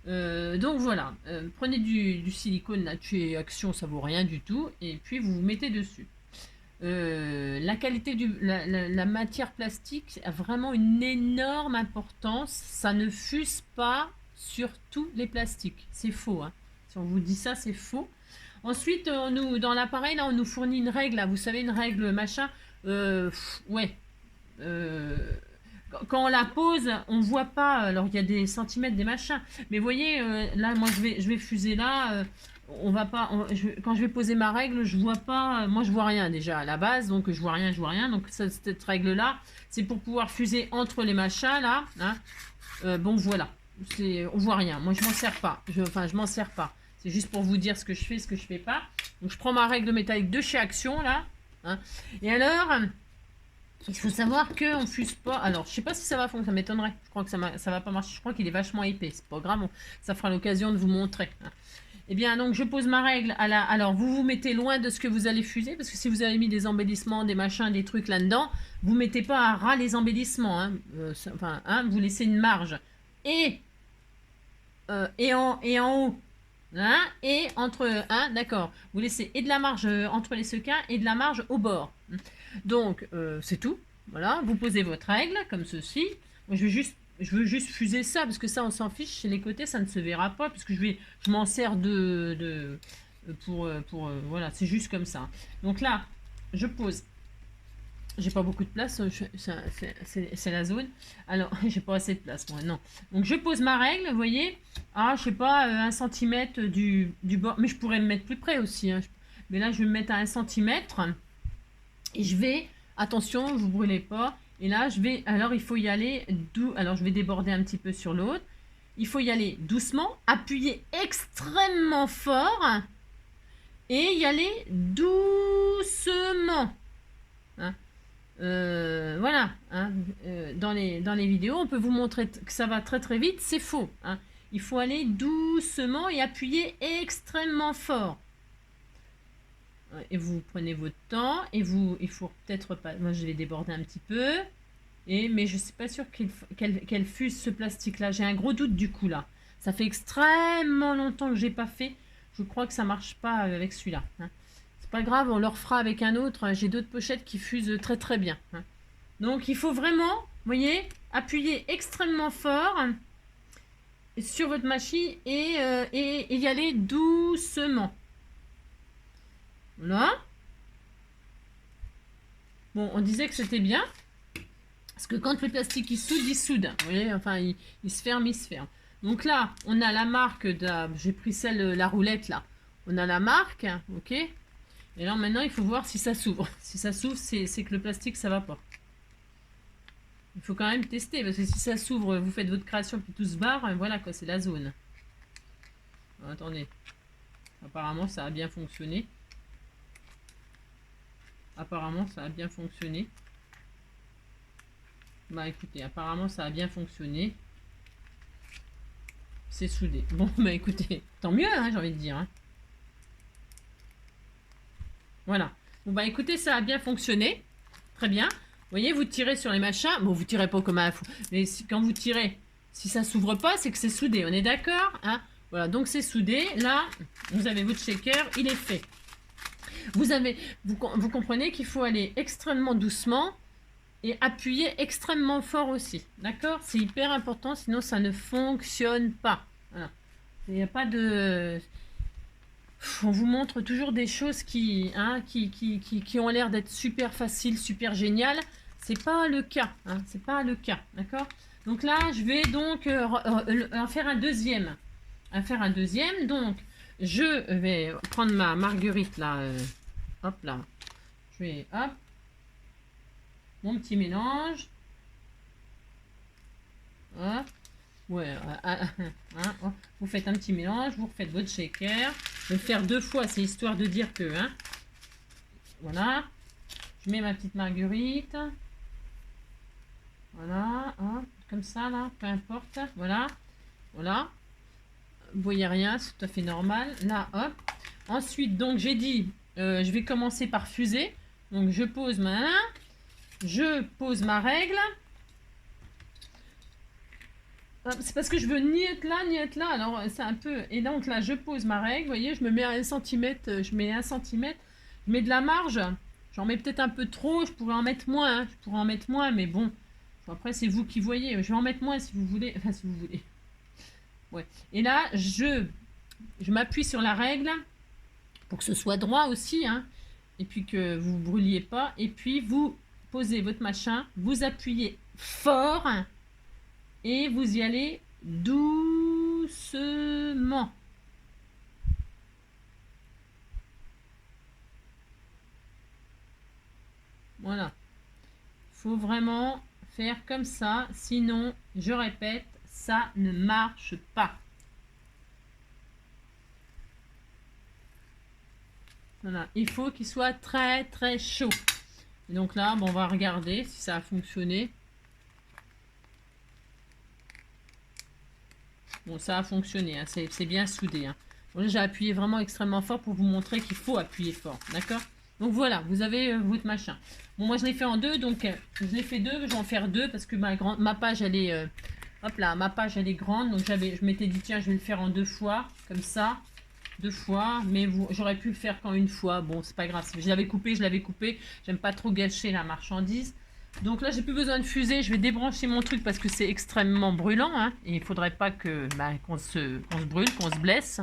Donc voilà, prenez du silicone là, chez Action, ça vaut rien du tout, et puis vous vous mettez dessus. La qualité la matière plastique a vraiment une énorme importance. Ça ne fuse pas sur tous les plastiques. C'est faux. Hein. Si on vous dit ça, c'est faux. Ensuite, dans l'appareil, là, on nous fournit une règle. Là, vous savez, une règle machin. Ouais. Quand on la pose, on voit pas. Alors, il y a des centimètres, des machins. Mais vous voyez, là, moi, je vais fuser là. On va pas. Quand je vais poser ma règle, je vois pas. Moi, je vois rien déjà à la base, donc je vois rien, je vois rien. Donc cette règle là, c'est pour pouvoir fuser entre les machins là. Hein. Bon, voilà. On voit rien. Moi, je m'en sers pas. Enfin, je m'en sers pas. C'est juste pour vous dire ce que je fais, ce que je fais pas. Donc, je prends ma règle métallique de chez Action là. Hein. Et alors. Il faut savoir qu'on fuse pas. Alors, je sais pas si ça va fonctionner, ça m'étonnerait. Je crois que ça va pas marcher. Je crois qu'il est vachement épais. C'est pas grave, ça fera l'occasion de vous montrer. Hein. Eh bien, donc, je pose ma règle à la. Alors, vous vous mettez loin de ce que vous allez fuser, parce que si vous avez mis des embellissements, des machins, des trucs là-dedans, vous mettez pas à ras les embellissements. Hein. Enfin, hein, vous laissez une marge. Et en haut. Hein, et entre. Hein, d'accord. Vous laissez et de la marge entre les sequins et de la marge au bord. Donc, c'est tout. Voilà, vous posez votre règle, comme ceci. Moi, je veux juste fuser ça, parce que ça, on s'en fiche. Chez les côtés, ça ne se verra pas, parce que je m'en sers voilà, c'est juste comme ça. Donc là, je pose. J'ai pas beaucoup de place, c'est la zone. Alors, j'ai pas assez de place, moi, non. Donc, je pose ma règle, vous voyez. Ah, je sais pas, 1 centimètre du bord. Mais je pourrais me mettre plus près aussi. Hein. Mais là, je vais me mettre à 1 centimètre. Et je vais, attention, vous brûlez pas. Et là, alors il faut y aller doux. Alors je vais déborder un petit peu sur l'autre. Il faut y aller doucement, appuyer extrêmement fort et y aller doucement. Hein. Voilà. Hein. Dans les vidéos, on peut vous montrer que ça va très très vite. C'est faux. Hein. Il faut aller doucement et appuyer extrêmement fort. Et vous prenez votre temps et il faut peut-être pas. Moi, je vais déborder un petit peu. Mais je suis pas sûre qu'elle fuse ce plastique-là. J'ai un gros doute du coup là. Ça fait extrêmement longtemps que j'ai pas fait. Je crois que ça marche pas avec celui-là. Hein. C'est pas grave, on le refera avec un autre. J'ai d'autres pochettes qui fusent très très bien. Hein. Donc il faut vraiment, vous voyez, appuyer extrêmement fort sur votre machine et y aller doucement. Voilà. Bon, on disait que c'était bien. Parce que quand le plastique il soude. Vous voyez, enfin, il se ferme, il se ferme. Donc là, on a la marque j'ai pris la roulette là. On a la marque, ok. Et là, maintenant, il faut voir si ça s'ouvre. Si ça s'ouvre, c'est que le plastique, ça va pas. Il faut quand même tester, parce que si ça s'ouvre, vous faites votre création, puis tout se barre, voilà quoi, c'est la zone. Alors, attendez. Apparemment, ça a bien fonctionné. Apparemment, ça a bien fonctionné. Bah écoutez, apparemment, ça a bien fonctionné. C'est soudé. Bon, bah écoutez, tant mieux, hein, j'ai envie de dire. Hein. Voilà. Bon, bah écoutez, ça a bien fonctionné. Très bien. Vous voyez, vous tirez sur les machins. Bon, vous tirez pas comme un fou. Mais quand vous tirez, si ça s'ouvre pas, c'est que c'est soudé. On est d'accord, hein? Voilà, donc c'est soudé. Là, vous avez votre shaker, il est fait. Vous comprenez qu'il faut aller extrêmement doucement et appuyer extrêmement fort aussi. D'accord? C'est hyper important, sinon ça ne fonctionne pas. Voilà. Il n'y a pas de... On vous montre toujours des choses qui ont l'air d'être super faciles, super géniales. c'est pas le cas, hein, c'est pas le cas, d'accord? Donc là, je vais donc en faire un deuxième. Donc, je vais prendre ma marguerite là, hop là. Je vais, hop, mon petit mélange. Hop. Ouais, vous faites un petit mélange, vous refaites votre shaker. Je vais le faire 2 fois, c'est histoire de dire que, hein. Voilà. Je mets ma petite marguerite. Voilà, hein, comme ça là, peu importe. Voilà, voilà. Vous voyez rien, c'est tout à fait normal. Là, hop. Ensuite, donc j'ai dit, je vais commencer par fuser. Donc je pose ma règle. C'est parce que je veux ni être là, ni être là. Alors, c'est un peu... Et donc, là, je pose ma règle. Vous voyez, je me mets à 1 centimètre. Je mets 1 centimètre. Je mets de la marge. J'en mets peut-être un peu trop. Je pourrais en mettre moins. Hein. Je pourrais en mettre moins, mais bon. Après, c'est vous qui voyez. Je vais en mettre moins si vous voulez. Enfin, si vous voulez. Ouais. Et là, je m'appuie sur la règle pour que ce soit droit aussi. Hein. Et puis que vous ne brûliez pas. Et puis, vous posez votre machin. Vous appuyez fort. Et vous y allez doucement. Voilà. Faut vraiment faire comme ça. Sinon, je répète, ça ne marche pas. Voilà. Il faut qu'il soit très très chaud. Et donc là, bon, on va regarder si ça a fonctionné. Bon, ça a fonctionné, hein, c'est bien soudé. Hein. Bon, j'ai appuyé vraiment extrêmement fort pour vous montrer qu'il faut appuyer fort, d'accord? Donc voilà, vous avez votre machin. Bon, moi je l'ai fait en 2, donc je l'ai fait 2, je vais en faire 2 parce que ma page elle est, hop là, ma page elle est grande, donc je m'étais dit tiens je vais le faire en 2 fois, comme ça, 2 fois, mais j'aurais pu le faire qu'en 1 fois. Bon, c'est pas grave, je l'avais coupé, j'aime pas trop gâcher la marchandise. Donc là, j'ai plus besoin de fusée. Je vais débrancher mon truc parce que c'est extrêmement brûlant. Hein, et il faudrait pas qu'on se brûle, qu'on se blesse.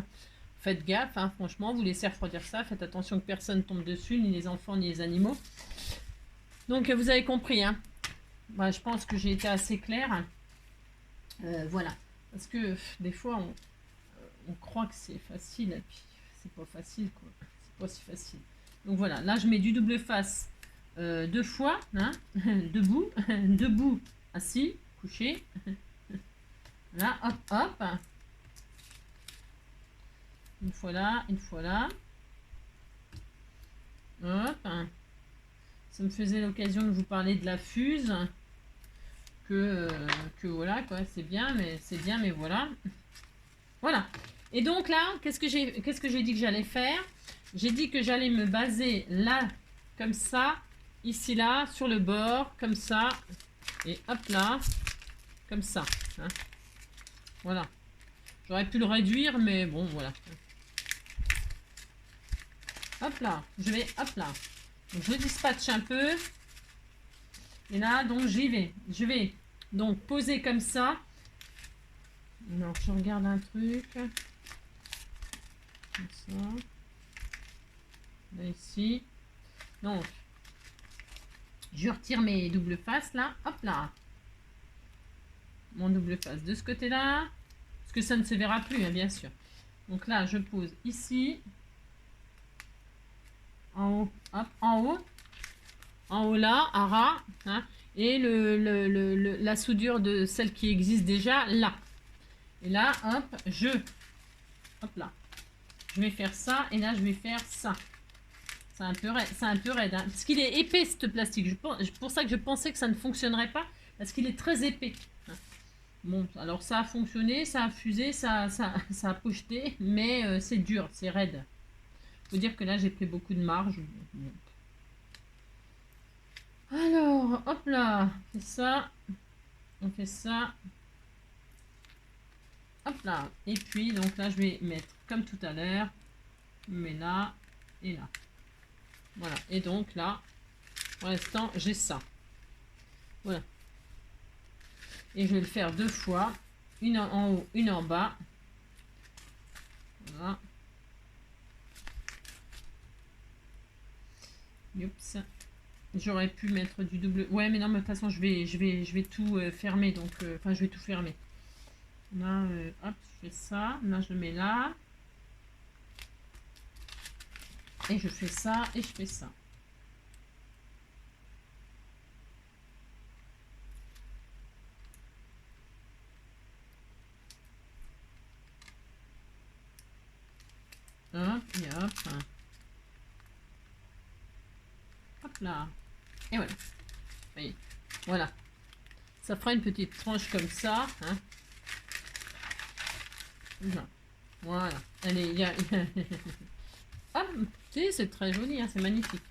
Faites gaffe, hein, franchement, vous laissez refroidir ça. Faites attention que personne tombe dessus, ni les enfants, ni les animaux. Donc, vous avez compris. Hein. Bah, je pense que j'ai été assez claire. Voilà. Parce que des fois, on croit que c'est facile. Et puis, c'est pas facile, quoi. C'est pas si facile. Donc voilà. Là, je mets du double face. 2 fois, hein, debout, assis, couché. Là, hop, hop. Une fois là, Hop. Ça me faisait l'occasion de vous parler de la fuse. Que voilà, quoi, c'est bien, mais voilà. Voilà. Et donc là, qu'est-ce que j'ai dit que j'allais faire? J'ai dit que j'allais me baser là, comme ça, ici là, sur le bord, comme ça, et hop là, comme ça. Hein. Voilà. J'aurais pu le réduire, mais bon, voilà. Hop là, hop là. Donc, je dispatche un peu. Et là, donc, j'y vais. Je vais donc poser comme ça. Alors, je regarde un truc. Comme ça. Là, ici. Donc, je retire mes doubles faces, là. Hop là. Mon double face de ce côté-là. Parce que ça ne se verra plus, hein, bien sûr. Donc là, je pose ici. En haut, hop, en haut là, à ras, hein, et la soudure de celle qui existe déjà là. Et là, hop, hop là, je vais faire ça, et là je vais faire ça. C'est un peu raide, hein, parce qu'il est épais ce plastique. Pour ça que je pensais que ça ne fonctionnerait pas, parce qu'il est très épais. Hein. Bon, alors ça a fonctionné, ça a fusé, ça a pocheté, mais c'est dur, c'est raide. Faut dire que là j'ai pris beaucoup de marge. Bon. Alors, hop là, on fait ça, hop là. Et puis, donc là, je vais mettre comme tout à l'heure, mais là et là. Voilà, et donc là, pour l'instant, j'ai ça. Voilà. Et je vais le faire 2 fois, une en haut, une en bas. Voilà. Oups. J'aurais pu mettre du double... Ouais, mais non, mais de toute façon, je vais tout fermer, donc... Enfin, je vais tout fermer. Là, hop, je fais ça. Là, je le mets là. Et je fais ça, et je fais ça. Hop, et hop. Hop là. Et voilà. Voyez. Voilà. Ça fera une petite tranche comme ça. Hein. Voilà. Allez, il y a... Ah, c'est très joli, hein, c'est magnifique.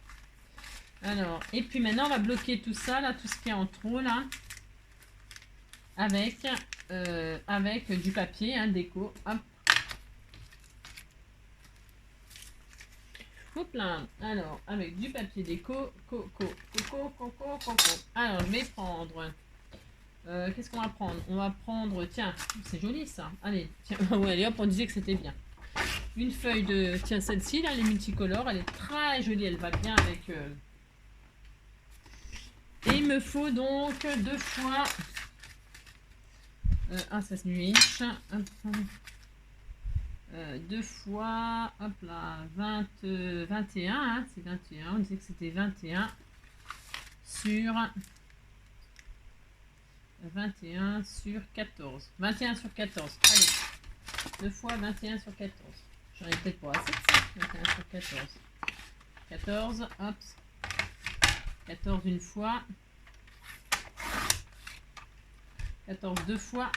Alors, et puis maintenant, on va bloquer tout ça, là, tout ce qui est en trop, là. Avec du papier, hein, déco. Hop. Hop là. Alors, avec du papier déco. Coco. Alors, je vais prendre... qu'est-ce qu'on va prendre? On va prendre... Tiens, c'est joli, ça. Allez, tiens. Ouais, allez, hop, on disait que c'était bien. Une feuille de... Tiens, celle-ci, là, elle est multicolore. Elle est très jolie. Elle va bien avec... Et il me faut donc 2 fois... ça se nuiche. 2 fois... Hop là, 21. Hein, c'est 21. On disait que c'était 21 sur... 21 sur 14. 21 sur 14. Allez. 2 fois 21 sur 14. J'en ai peut-être pas assez de ça. 21 sur 14. 14. Hop. 14 une fois. 14 deux fois.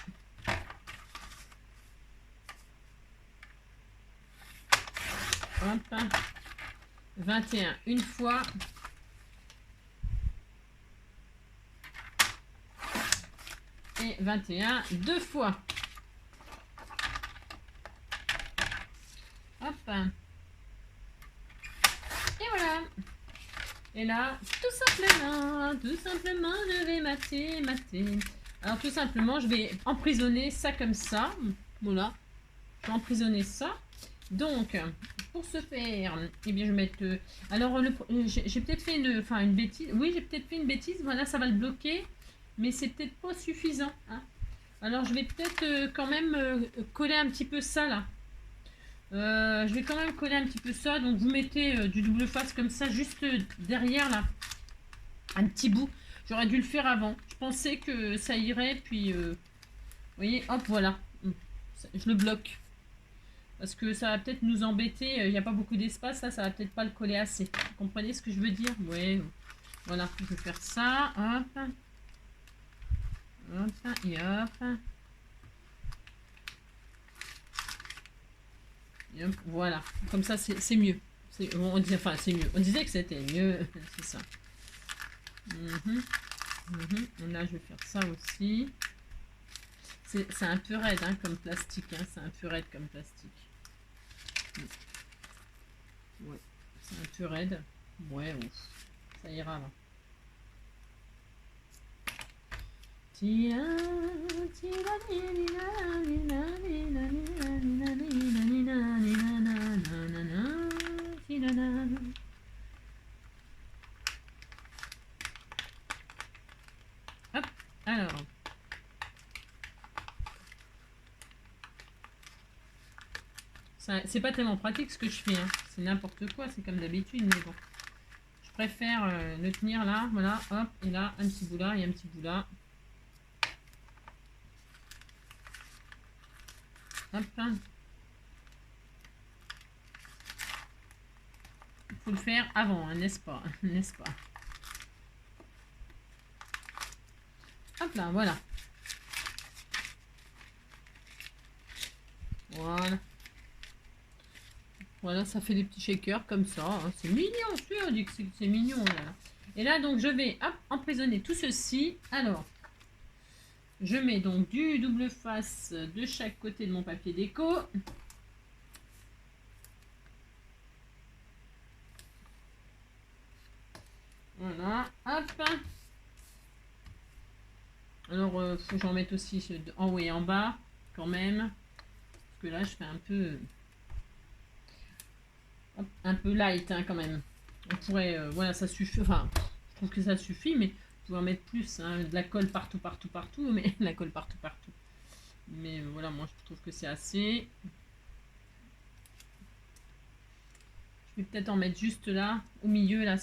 Hop. 21 une fois. Et 21 deux fois. Hop. Et voilà. Et là, tout simplement, je vais mater. Alors tout simplement, je vais emprisonner ça comme ça. Voilà. Je vais emprisonner ça. Donc, pour ce faire, eh bien, je vais mettre... alors, j'ai peut-être fait une bêtise. Oui, j'ai peut-être fait une bêtise. Voilà, ça va le bloquer. Mais c'est peut-être pas suffisant. Hein. Alors, je vais peut-être quand même coller un petit peu ça, là. Je vais quand même coller un petit peu ça. Donc, vous mettez du double face comme ça, juste derrière, là. Un petit bout. J'aurais dû le faire avant. Je pensais que ça irait, puis... vous voyez, hop, voilà. Je le bloque. Parce que ça va peut-être nous embêter. Il n'y a pas beaucoup d'espace, là, ça va peut-être pas le coller assez. Vous comprenez ce que je veux dire? Ouais. Voilà, je vais faire ça. Hop. Hop, et hop. Et hop, voilà. Comme ça, c'est mieux. On disait, enfin, c'est mieux. On disait que c'était mieux. C'est ça. Là, je vais faire ça aussi. C'est un peu raide hein, comme plastique. Hein. C'est un peu raide comme plastique. Ouais. C'est un peu raide. Ouais, ouf. Ça ira là. Hop, alors. C'est pas tellement pratique ce que je fais. Hein. C'est n'importe quoi, c'est comme d'habitude, mais bon. Je préfère le tenir là, voilà, hop, et là, un petit bout là et un petit bout là. Hop. Il faut le faire avant, hein, n'est-ce pas? N'est-ce pas? Hop là, voilà. Voilà. Voilà, ça fait des petits shakers comme ça. Hein. C'est mignon, on dit que c'est mignon. Là. Et là, donc, je vais emprisonner tout ceci. Alors, je mets donc du double face de chaque côté de mon papier déco. Voilà, hop. Alors, faut que j'en mette aussi en haut et en bas, quand même. Parce que là, je fais un peu... un peu light, hein, quand même. On pourrait... voilà, ça suffit. Enfin, je trouve que ça suffit, mais vous pouvez en mettre plus, hein, de la colle partout, partout, partout, mais la colle partout, partout. Mais voilà, moi je trouve que c'est assez. Je vais peut-être en mettre juste là, au milieu, là,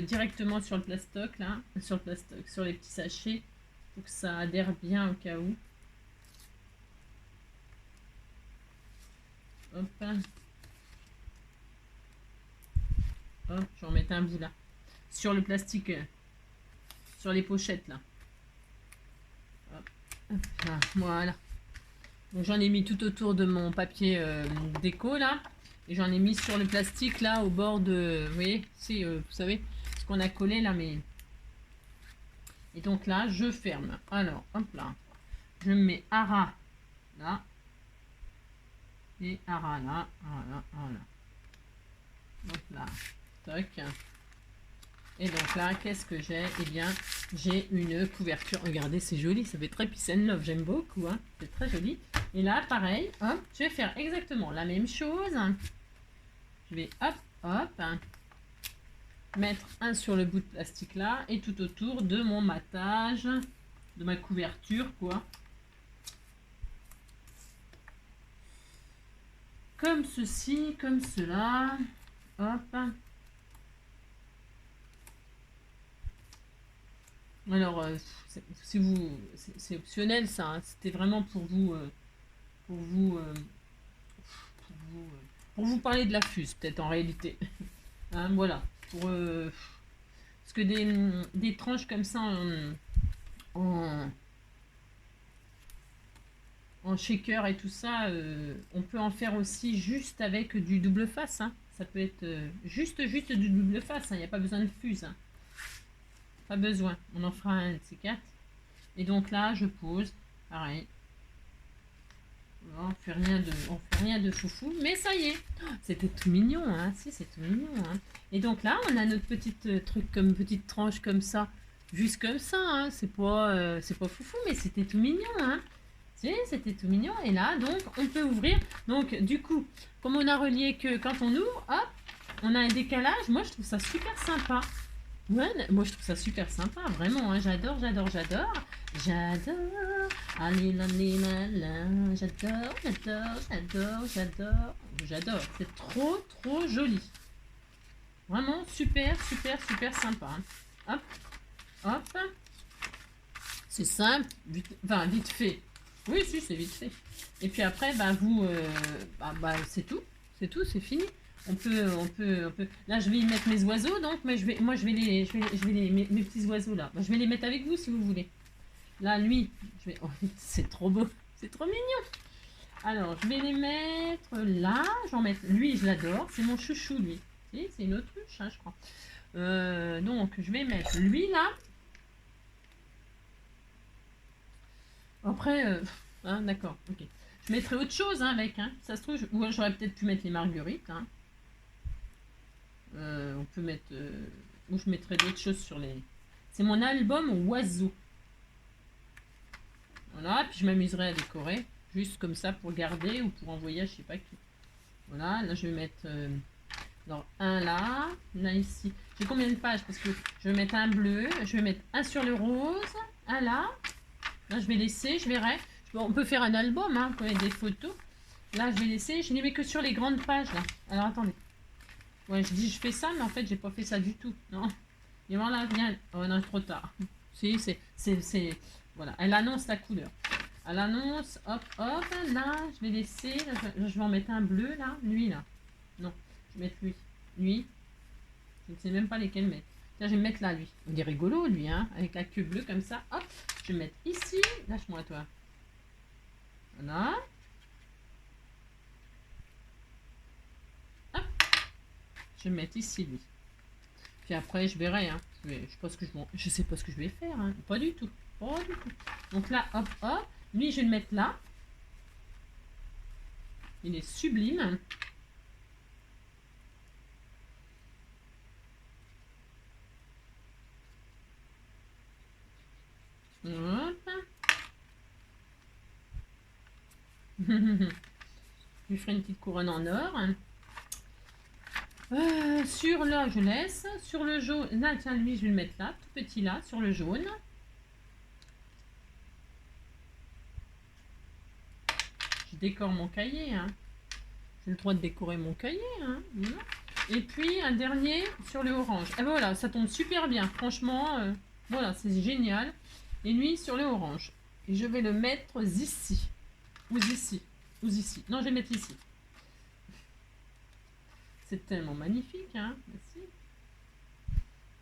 directement sur le plastoc, là, sur le plastoc, sur les petits sachets, pour que ça adhère bien au cas où. Hop. Hop, je vais en mettre un bout là. Sur le plastique, sur les pochettes là. Hop. Hop là, voilà. Donc j'en ai mis tout autour de mon papier déco là. Et j'en ai mis sur le plastique là, au bord de... Vous voyez, c'est, vous savez, ce qu'on a collé là, mais... Et donc là, je ferme. Alors, hop là. Je mets Ara là. Et Ara là. Voilà, voilà. Hop là. Toc. Et donc là, qu'est-ce que j'ai? Eh bien, j'ai une couverture. Regardez, c'est joli. Ça fait très peace and love. J'aime beaucoup. Hein. C'est très joli. Et là, pareil, hop, je vais faire exactement la même chose. Je vais, hop, hop, mettre un sur le bout de plastique là. Et tout autour de mon matage, de ma couverture, quoi. Comme ceci, comme cela. Hop. Alors, si vous, c'est optionnel ça. Hein. C'était vraiment pour vous, pour vous, pour vous parler de la fuse, peut-être en réalité. Hein, voilà. Parce que des tranches comme ça en, en shaker et tout ça, on peut en faire aussi juste avec du double face. Hein. Ça peut être juste du double face. Il n'y a pas besoin de fuse. Hein. Pas besoin. On en fera un de ces quatre. Et donc là, je pose. Pareil. On fait rien de foufou, mais ça y est, c'était tout mignon, hein. Si, c'est tout mignon, hein. Et donc là, on a notre petite truc comme petite tranche comme ça, juste comme ça, hein. C'est pas foufou, mais c'était tout mignon, hein. Si, c'était tout mignon. Et là, donc, on peut ouvrir. Donc, du coup, comme on a relié que quand on ouvre, hop, on a un décalage. Moi, je trouve ça super sympa. Ouais, moi je trouve ça super sympa, vraiment, hein, j'adore, j'adore, j'adore, j'adore, allez, allez, là, là, j'adore, j'adore, j'adore, j'adore, j'adore, c'est trop, trop joli, vraiment super, super, super sympa, hein. Hop, hop, c'est simple, vite fait, oui, si, c'est vite fait, et puis après, c'est tout, c'est fini. On peut. Là, je vais y mettre mes oiseaux, donc, mais je vais mes petits oiseaux là. Je vais les mettre avec vous si vous voulez. Là, lui, oh, c'est trop beau, c'est trop mignon. Alors, je vais les mettre là. J'en mettre. Lui, je l'adore. C'est mon chouchou, lui. C'est une autruche, hein, je crois. Donc, je vais mettre lui là. Après, hein, d'accord, ok. Je mettrai autre chose hein, avec. Hein. Ça se trouve, j'aurais peut-être pu mettre les marguerites. Hein. On peut mettre... ou je mettrai d'autres choses sur les... C'est mon album oiseau. Voilà, puis je m'amuserai à décorer. Juste comme ça pour garder ou pour envoyer à je sais pas qui. Voilà, là je vais mettre... alors un là, là ici. J'ai combien de pages? Parce que je vais mettre un bleu, je vais mettre un sur le rose, un là. Là je vais laisser, je verrai. On peut faire un album, hein, pour mettre des photos. Là je vais laisser, je les mets que sur les grandes pages là. Alors attendez. Ouais, je dis je fais ça, mais en fait, j'ai pas fait ça du tout. Non. Et voilà, viens. Oh non, trop tard. Si, voilà, elle annonce la couleur. Elle annonce, hop, hop, là, je vais laisser, là, je vais en mettre un bleu, là, lui, là. Non, je vais mettre lui. Lui, je ne sais même pas lesquels mettre. Tiens, je vais mettre là, lui. Il est rigolo, lui, hein, avec la queue bleue comme ça. Hop, je vais mettre ici. Lâche-moi, toi. Voilà. Je vais mettre ici lui. Puis après je verrai. Hein. Je sais pas ce que je vais faire. Hein. Pas du tout. Pas du tout. Donc là, hop, hop. Lui, je vais le mettre là. Il est sublime. Hop. Je lui ferai une petite couronne en or. Sur là, je laisse. Sur le jaune, là, tiens, lui, je vais le mettre là, tout petit là, sur le jaune. Je décore mon cahier, hein. J'ai le droit de décorer mon cahier, hein. Et puis, un dernier sur le orange. Et voilà, ça tombe super bien. Franchement, voilà, c'est génial. Et lui, sur le orange. Et je vais le mettre ici. Ou ici. Ou ici. Non, je vais le mettre ici. C'est tellement magnifique, hein. Merci.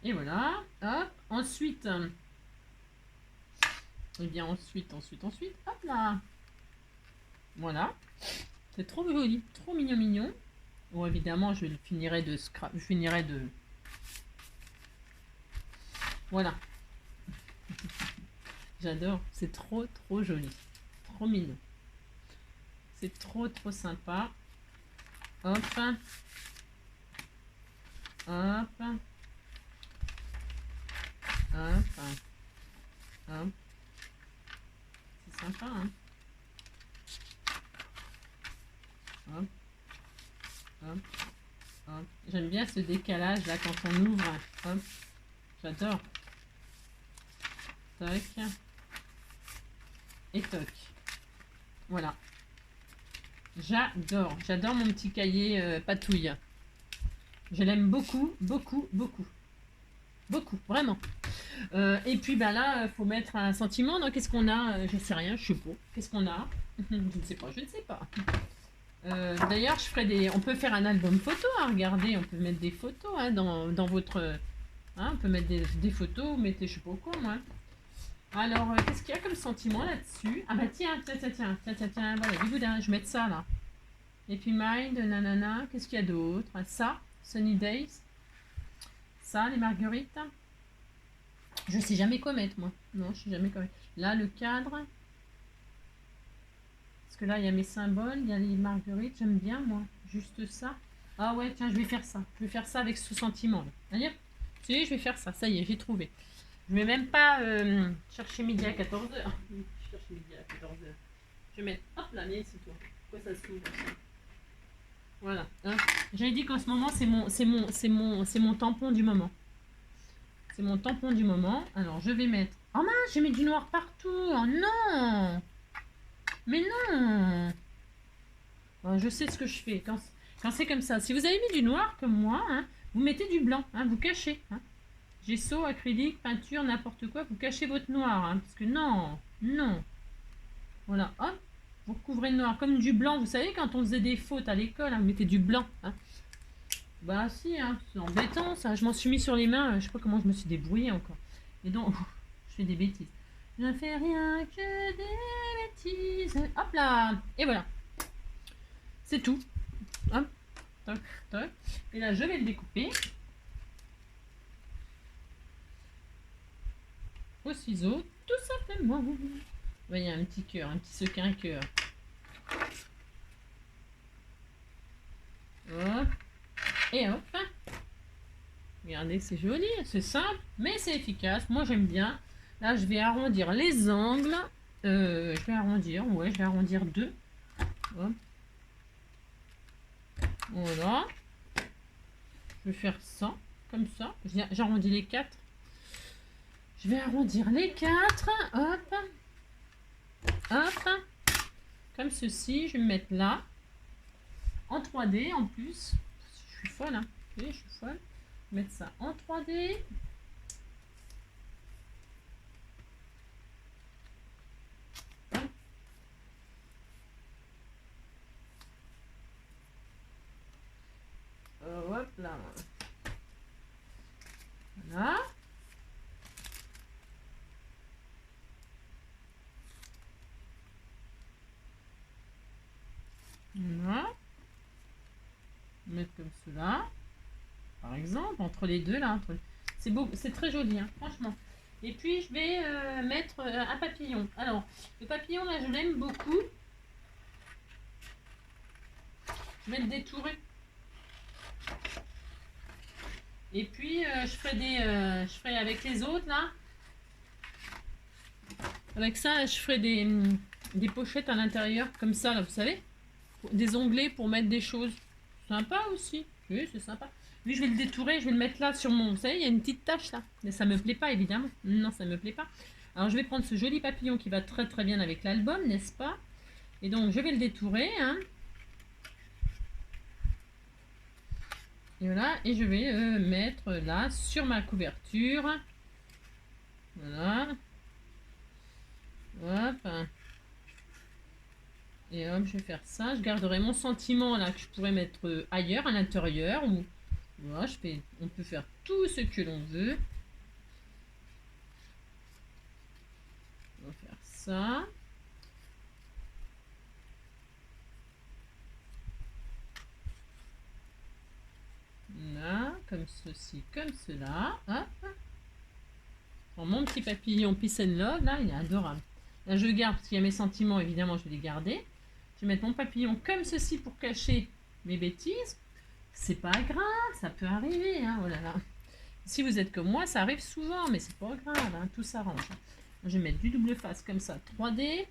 Et voilà. Hop. Ensuite. Et bien ensuite. Hop là. Voilà. C'est trop joli. Trop mignon. Bon, évidemment, je finirai de scrap. Je finirai de... Voilà. J'adore. C'est trop joli. Trop mignon. C'est trop sympa. Hop. Hop. Hop. Hop. C'est sympa, hein. Hop. Hop. Hop. J'aime bien ce décalage là quand on ouvre. Hop. J'adore. Toc. Et toc. Voilà. J'adore. J'adore mon petit cahier patouille. Je l'aime beaucoup. Beaucoup, vraiment. Et puis ben là, faut mettre un sentiment. Donc qu'est-ce qu'on a? Je sais rien, je sais pas. Qu'est-ce qu'on a? Je ne sais pas. D'ailleurs, on peut faire un album photo. Hein, regardez, on peut mettre des photos hein, dans votre. Hein, on peut mettre des photos, vous mettez je sais pas quoi moi. Alors, qu'est-ce qu'il y a comme sentiment là-dessus? Ah bah tiens, voilà, du boudin, je vais mettre ça là. Et puis Mind, nanana, qu'est-ce qu'il y a d'autre? Ça, Sunny Days. Ça, les marguerites. Je sais jamais quoi mettre, moi. Non, je sais jamais quoi mettre. Là, le cadre. Parce que là, il y a mes symboles, il y a les marguerites. J'aime bien, moi. Juste ça. Ah ouais, tiens, je vais faire ça. Je vais faire ça avec ce sentiment. Là. Si, je vais faire ça. Ça y est, j'ai trouvé. Je vais même pas chercher midi à 14h. Je cherche midi à 14h. Je vais mettre... Hop là, mais c'est toi. Pourquoi ça s'ouvre? Voilà. Hein. J'avais dit qu'en ce moment, c'est mon tampon du moment. C'est mon tampon du moment. Alors, je vais mettre... Oh mince, j'ai mis du noir partout. Oh non! Mais non! Oh, je sais ce que je fais. Quand c'est comme ça. Si vous avez mis du noir, comme moi, hein, vous mettez du blanc. Hein, vous cachez. Hein. Gesso, acrylique, peinture, n'importe quoi. Vous cachez votre noir. Hein, parce que non. Voilà. Hop. Vous recouvrez le noir. Comme du blanc. Vous savez, quand on faisait des fautes à l'école, hein, vous mettez du blanc. Hein. Bah si, hein, c'est embêtant ça. Je m'en suis mis sur les mains. Je sais pas comment je me suis débrouillée encore. Et donc, je fais des bêtises. Je ne fais rien que des bêtises. Hop là. Et voilà. C'est tout. Hop. Toc, toc. Et là, je vais le découper. Au ciseau, tout simplement. Vous voyez, un petit cœur, un petit sequin cœur. Hop. Et hop. Regardez, c'est joli, c'est simple, mais c'est efficace. Moi, j'aime bien. Là, je vais arrondir les angles. Je vais arrondir 2. Hop. Voilà. Je vais faire ça, comme ça. J'arrondis les 4. Je vais arrondir les 4. Hop. Hop. Comme ceci. Je vais me mettre là. En 3D en plus. Je suis folle, hein. Oui, je suis folle. Je vais mettre ça en 3D. Hop là. Voilà. Voilà. Mettre comme cela. Par exemple, entre les deux là. C'est beau, c'est très joli, hein, franchement. Et puis je vais mettre un papillon. Alors, le papillon là, je l'aime beaucoup. Je vais le détourer. Et puis je ferai avec les autres là. Avec ça, je ferai des pochettes à l'intérieur, comme ça là, vous savez. Des onglets pour mettre des choses. Sympa aussi. Oui, c'est sympa. Lui, je vais le détourer, je vais le mettre là sur mon... Vous savez, il y a une petite tache là. Mais ça me plaît pas, évidemment. Non, ça me plaît pas. Alors, je vais prendre ce joli papillon qui va très très bien avec l'album, n'est-ce pas? Et donc, je vais le détourer, hein. Et voilà, et je vais mettre là sur ma couverture. Voilà. Hop. Et hop, je vais faire ça. Je garderai mon sentiment là que je pourrais mettre ailleurs, à l'intérieur. Ou voilà, on peut faire tout ce que l'on veut. On va faire ça. Là, comme ceci, comme cela. Hop. Alors, mon petit papillon Peace and Love, là, il est adorable. Là, je garde, parce qu'il y a mes sentiments, évidemment, je vais les garder. Je vais mettre mon papillon comme ceci pour cacher mes bêtises. C'est pas grave, ça peut arriver, hein, oh là là. Si vous êtes comme moi, ça arrive souvent, mais c'est pas grave, hein, tout s'arrange. Je vais mettre du double face comme ça, 3D.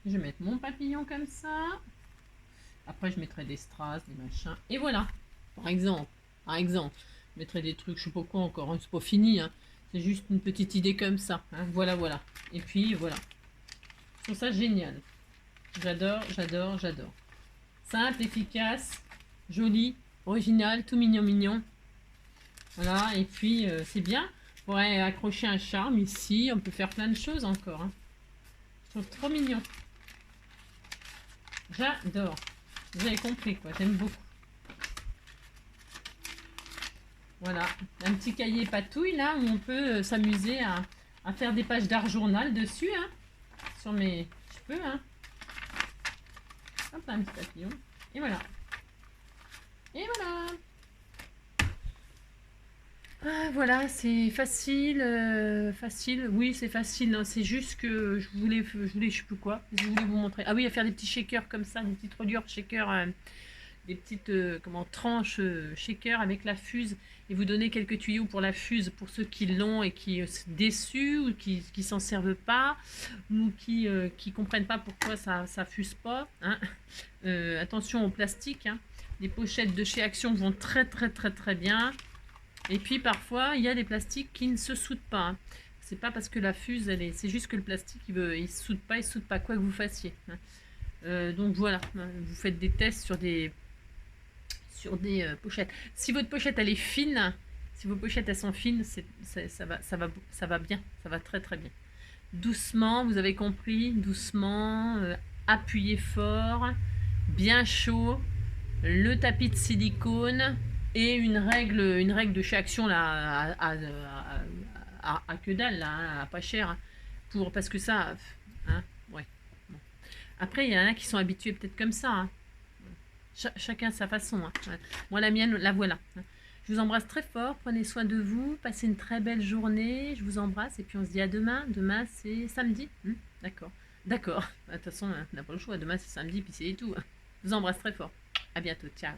Je vais mettre mon papillon comme ça. Après, je mettrai des strass, des machins. Et voilà, par exemple, je mettrai des trucs, je sais pas quoi encore, hein, c'est pas fini, hein. C'est juste une petite idée comme ça, hein. Voilà, voilà. Et puis, voilà. Je trouve ça génial. J'adore, j'adore, j'adore. Simple, efficace, joli, original, tout mignon, mignon. Voilà, et puis, c'est bien. On pourrait accrocher un charme ici, on peut faire plein de choses encore, hein. Je trouve trop mignon. J'adore. Vous avez compris, quoi, j'aime beaucoup. Voilà, un petit cahier patouille là où on peut s'amuser à faire des pages d'art journal dessus, hein, sur mes cheveux, hein. Hop, un petit papillon. Et voilà. Et voilà. Ah, voilà, c'est facile, facile. Oui, c'est facile. C'est juste que je voulais, je sais plus quoi. Je voulais vous montrer. Ah oui, à faire des petits shakers comme ça, des petites reliures shakers. Des petites tranches shaker avec la fuse et vous donner quelques tuyaux pour la fuse pour ceux qui l'ont et qui sont déçus ou qui s'en servent pas ou qui comprennent pas pourquoi ça fuse pas, hein. Attention au plastique, hein. Les pochettes de chez Action vont très très très très bien et puis parfois il y a des plastiques qui ne se soudent pas, hein. C'est pas parce que la fuse c'est juste que le plastique il se soude pas quoi que vous fassiez, hein. Donc voilà, vous faites des tests sur des pochettes. Si votre pochette elle est fine, si vos pochettes elles sont fines, ça va bien, ça va très très bien. Doucement, vous avez compris, doucement, appuyez fort, bien chaud, le tapis de silicone et une règle de chez Action là, à que dalle là, hein, à pas cher, hein, parce que ça, hein, ouais. Bon. Après, il y en a qui sont habitués peut-être comme ça, hein. Chacun sa façon, hein. Moi, la mienne, la voilà. Je vous embrasse très fort. Prenez soin de vous. Passez une très belle journée. Je vous embrasse. Et puis, on se dit à demain. Demain, c'est samedi. D'accord. D'accord. De toute façon, on n'a pas le choix. Demain, c'est samedi. Puis c'est tout. Je vous embrasse très fort. À bientôt. Ciao.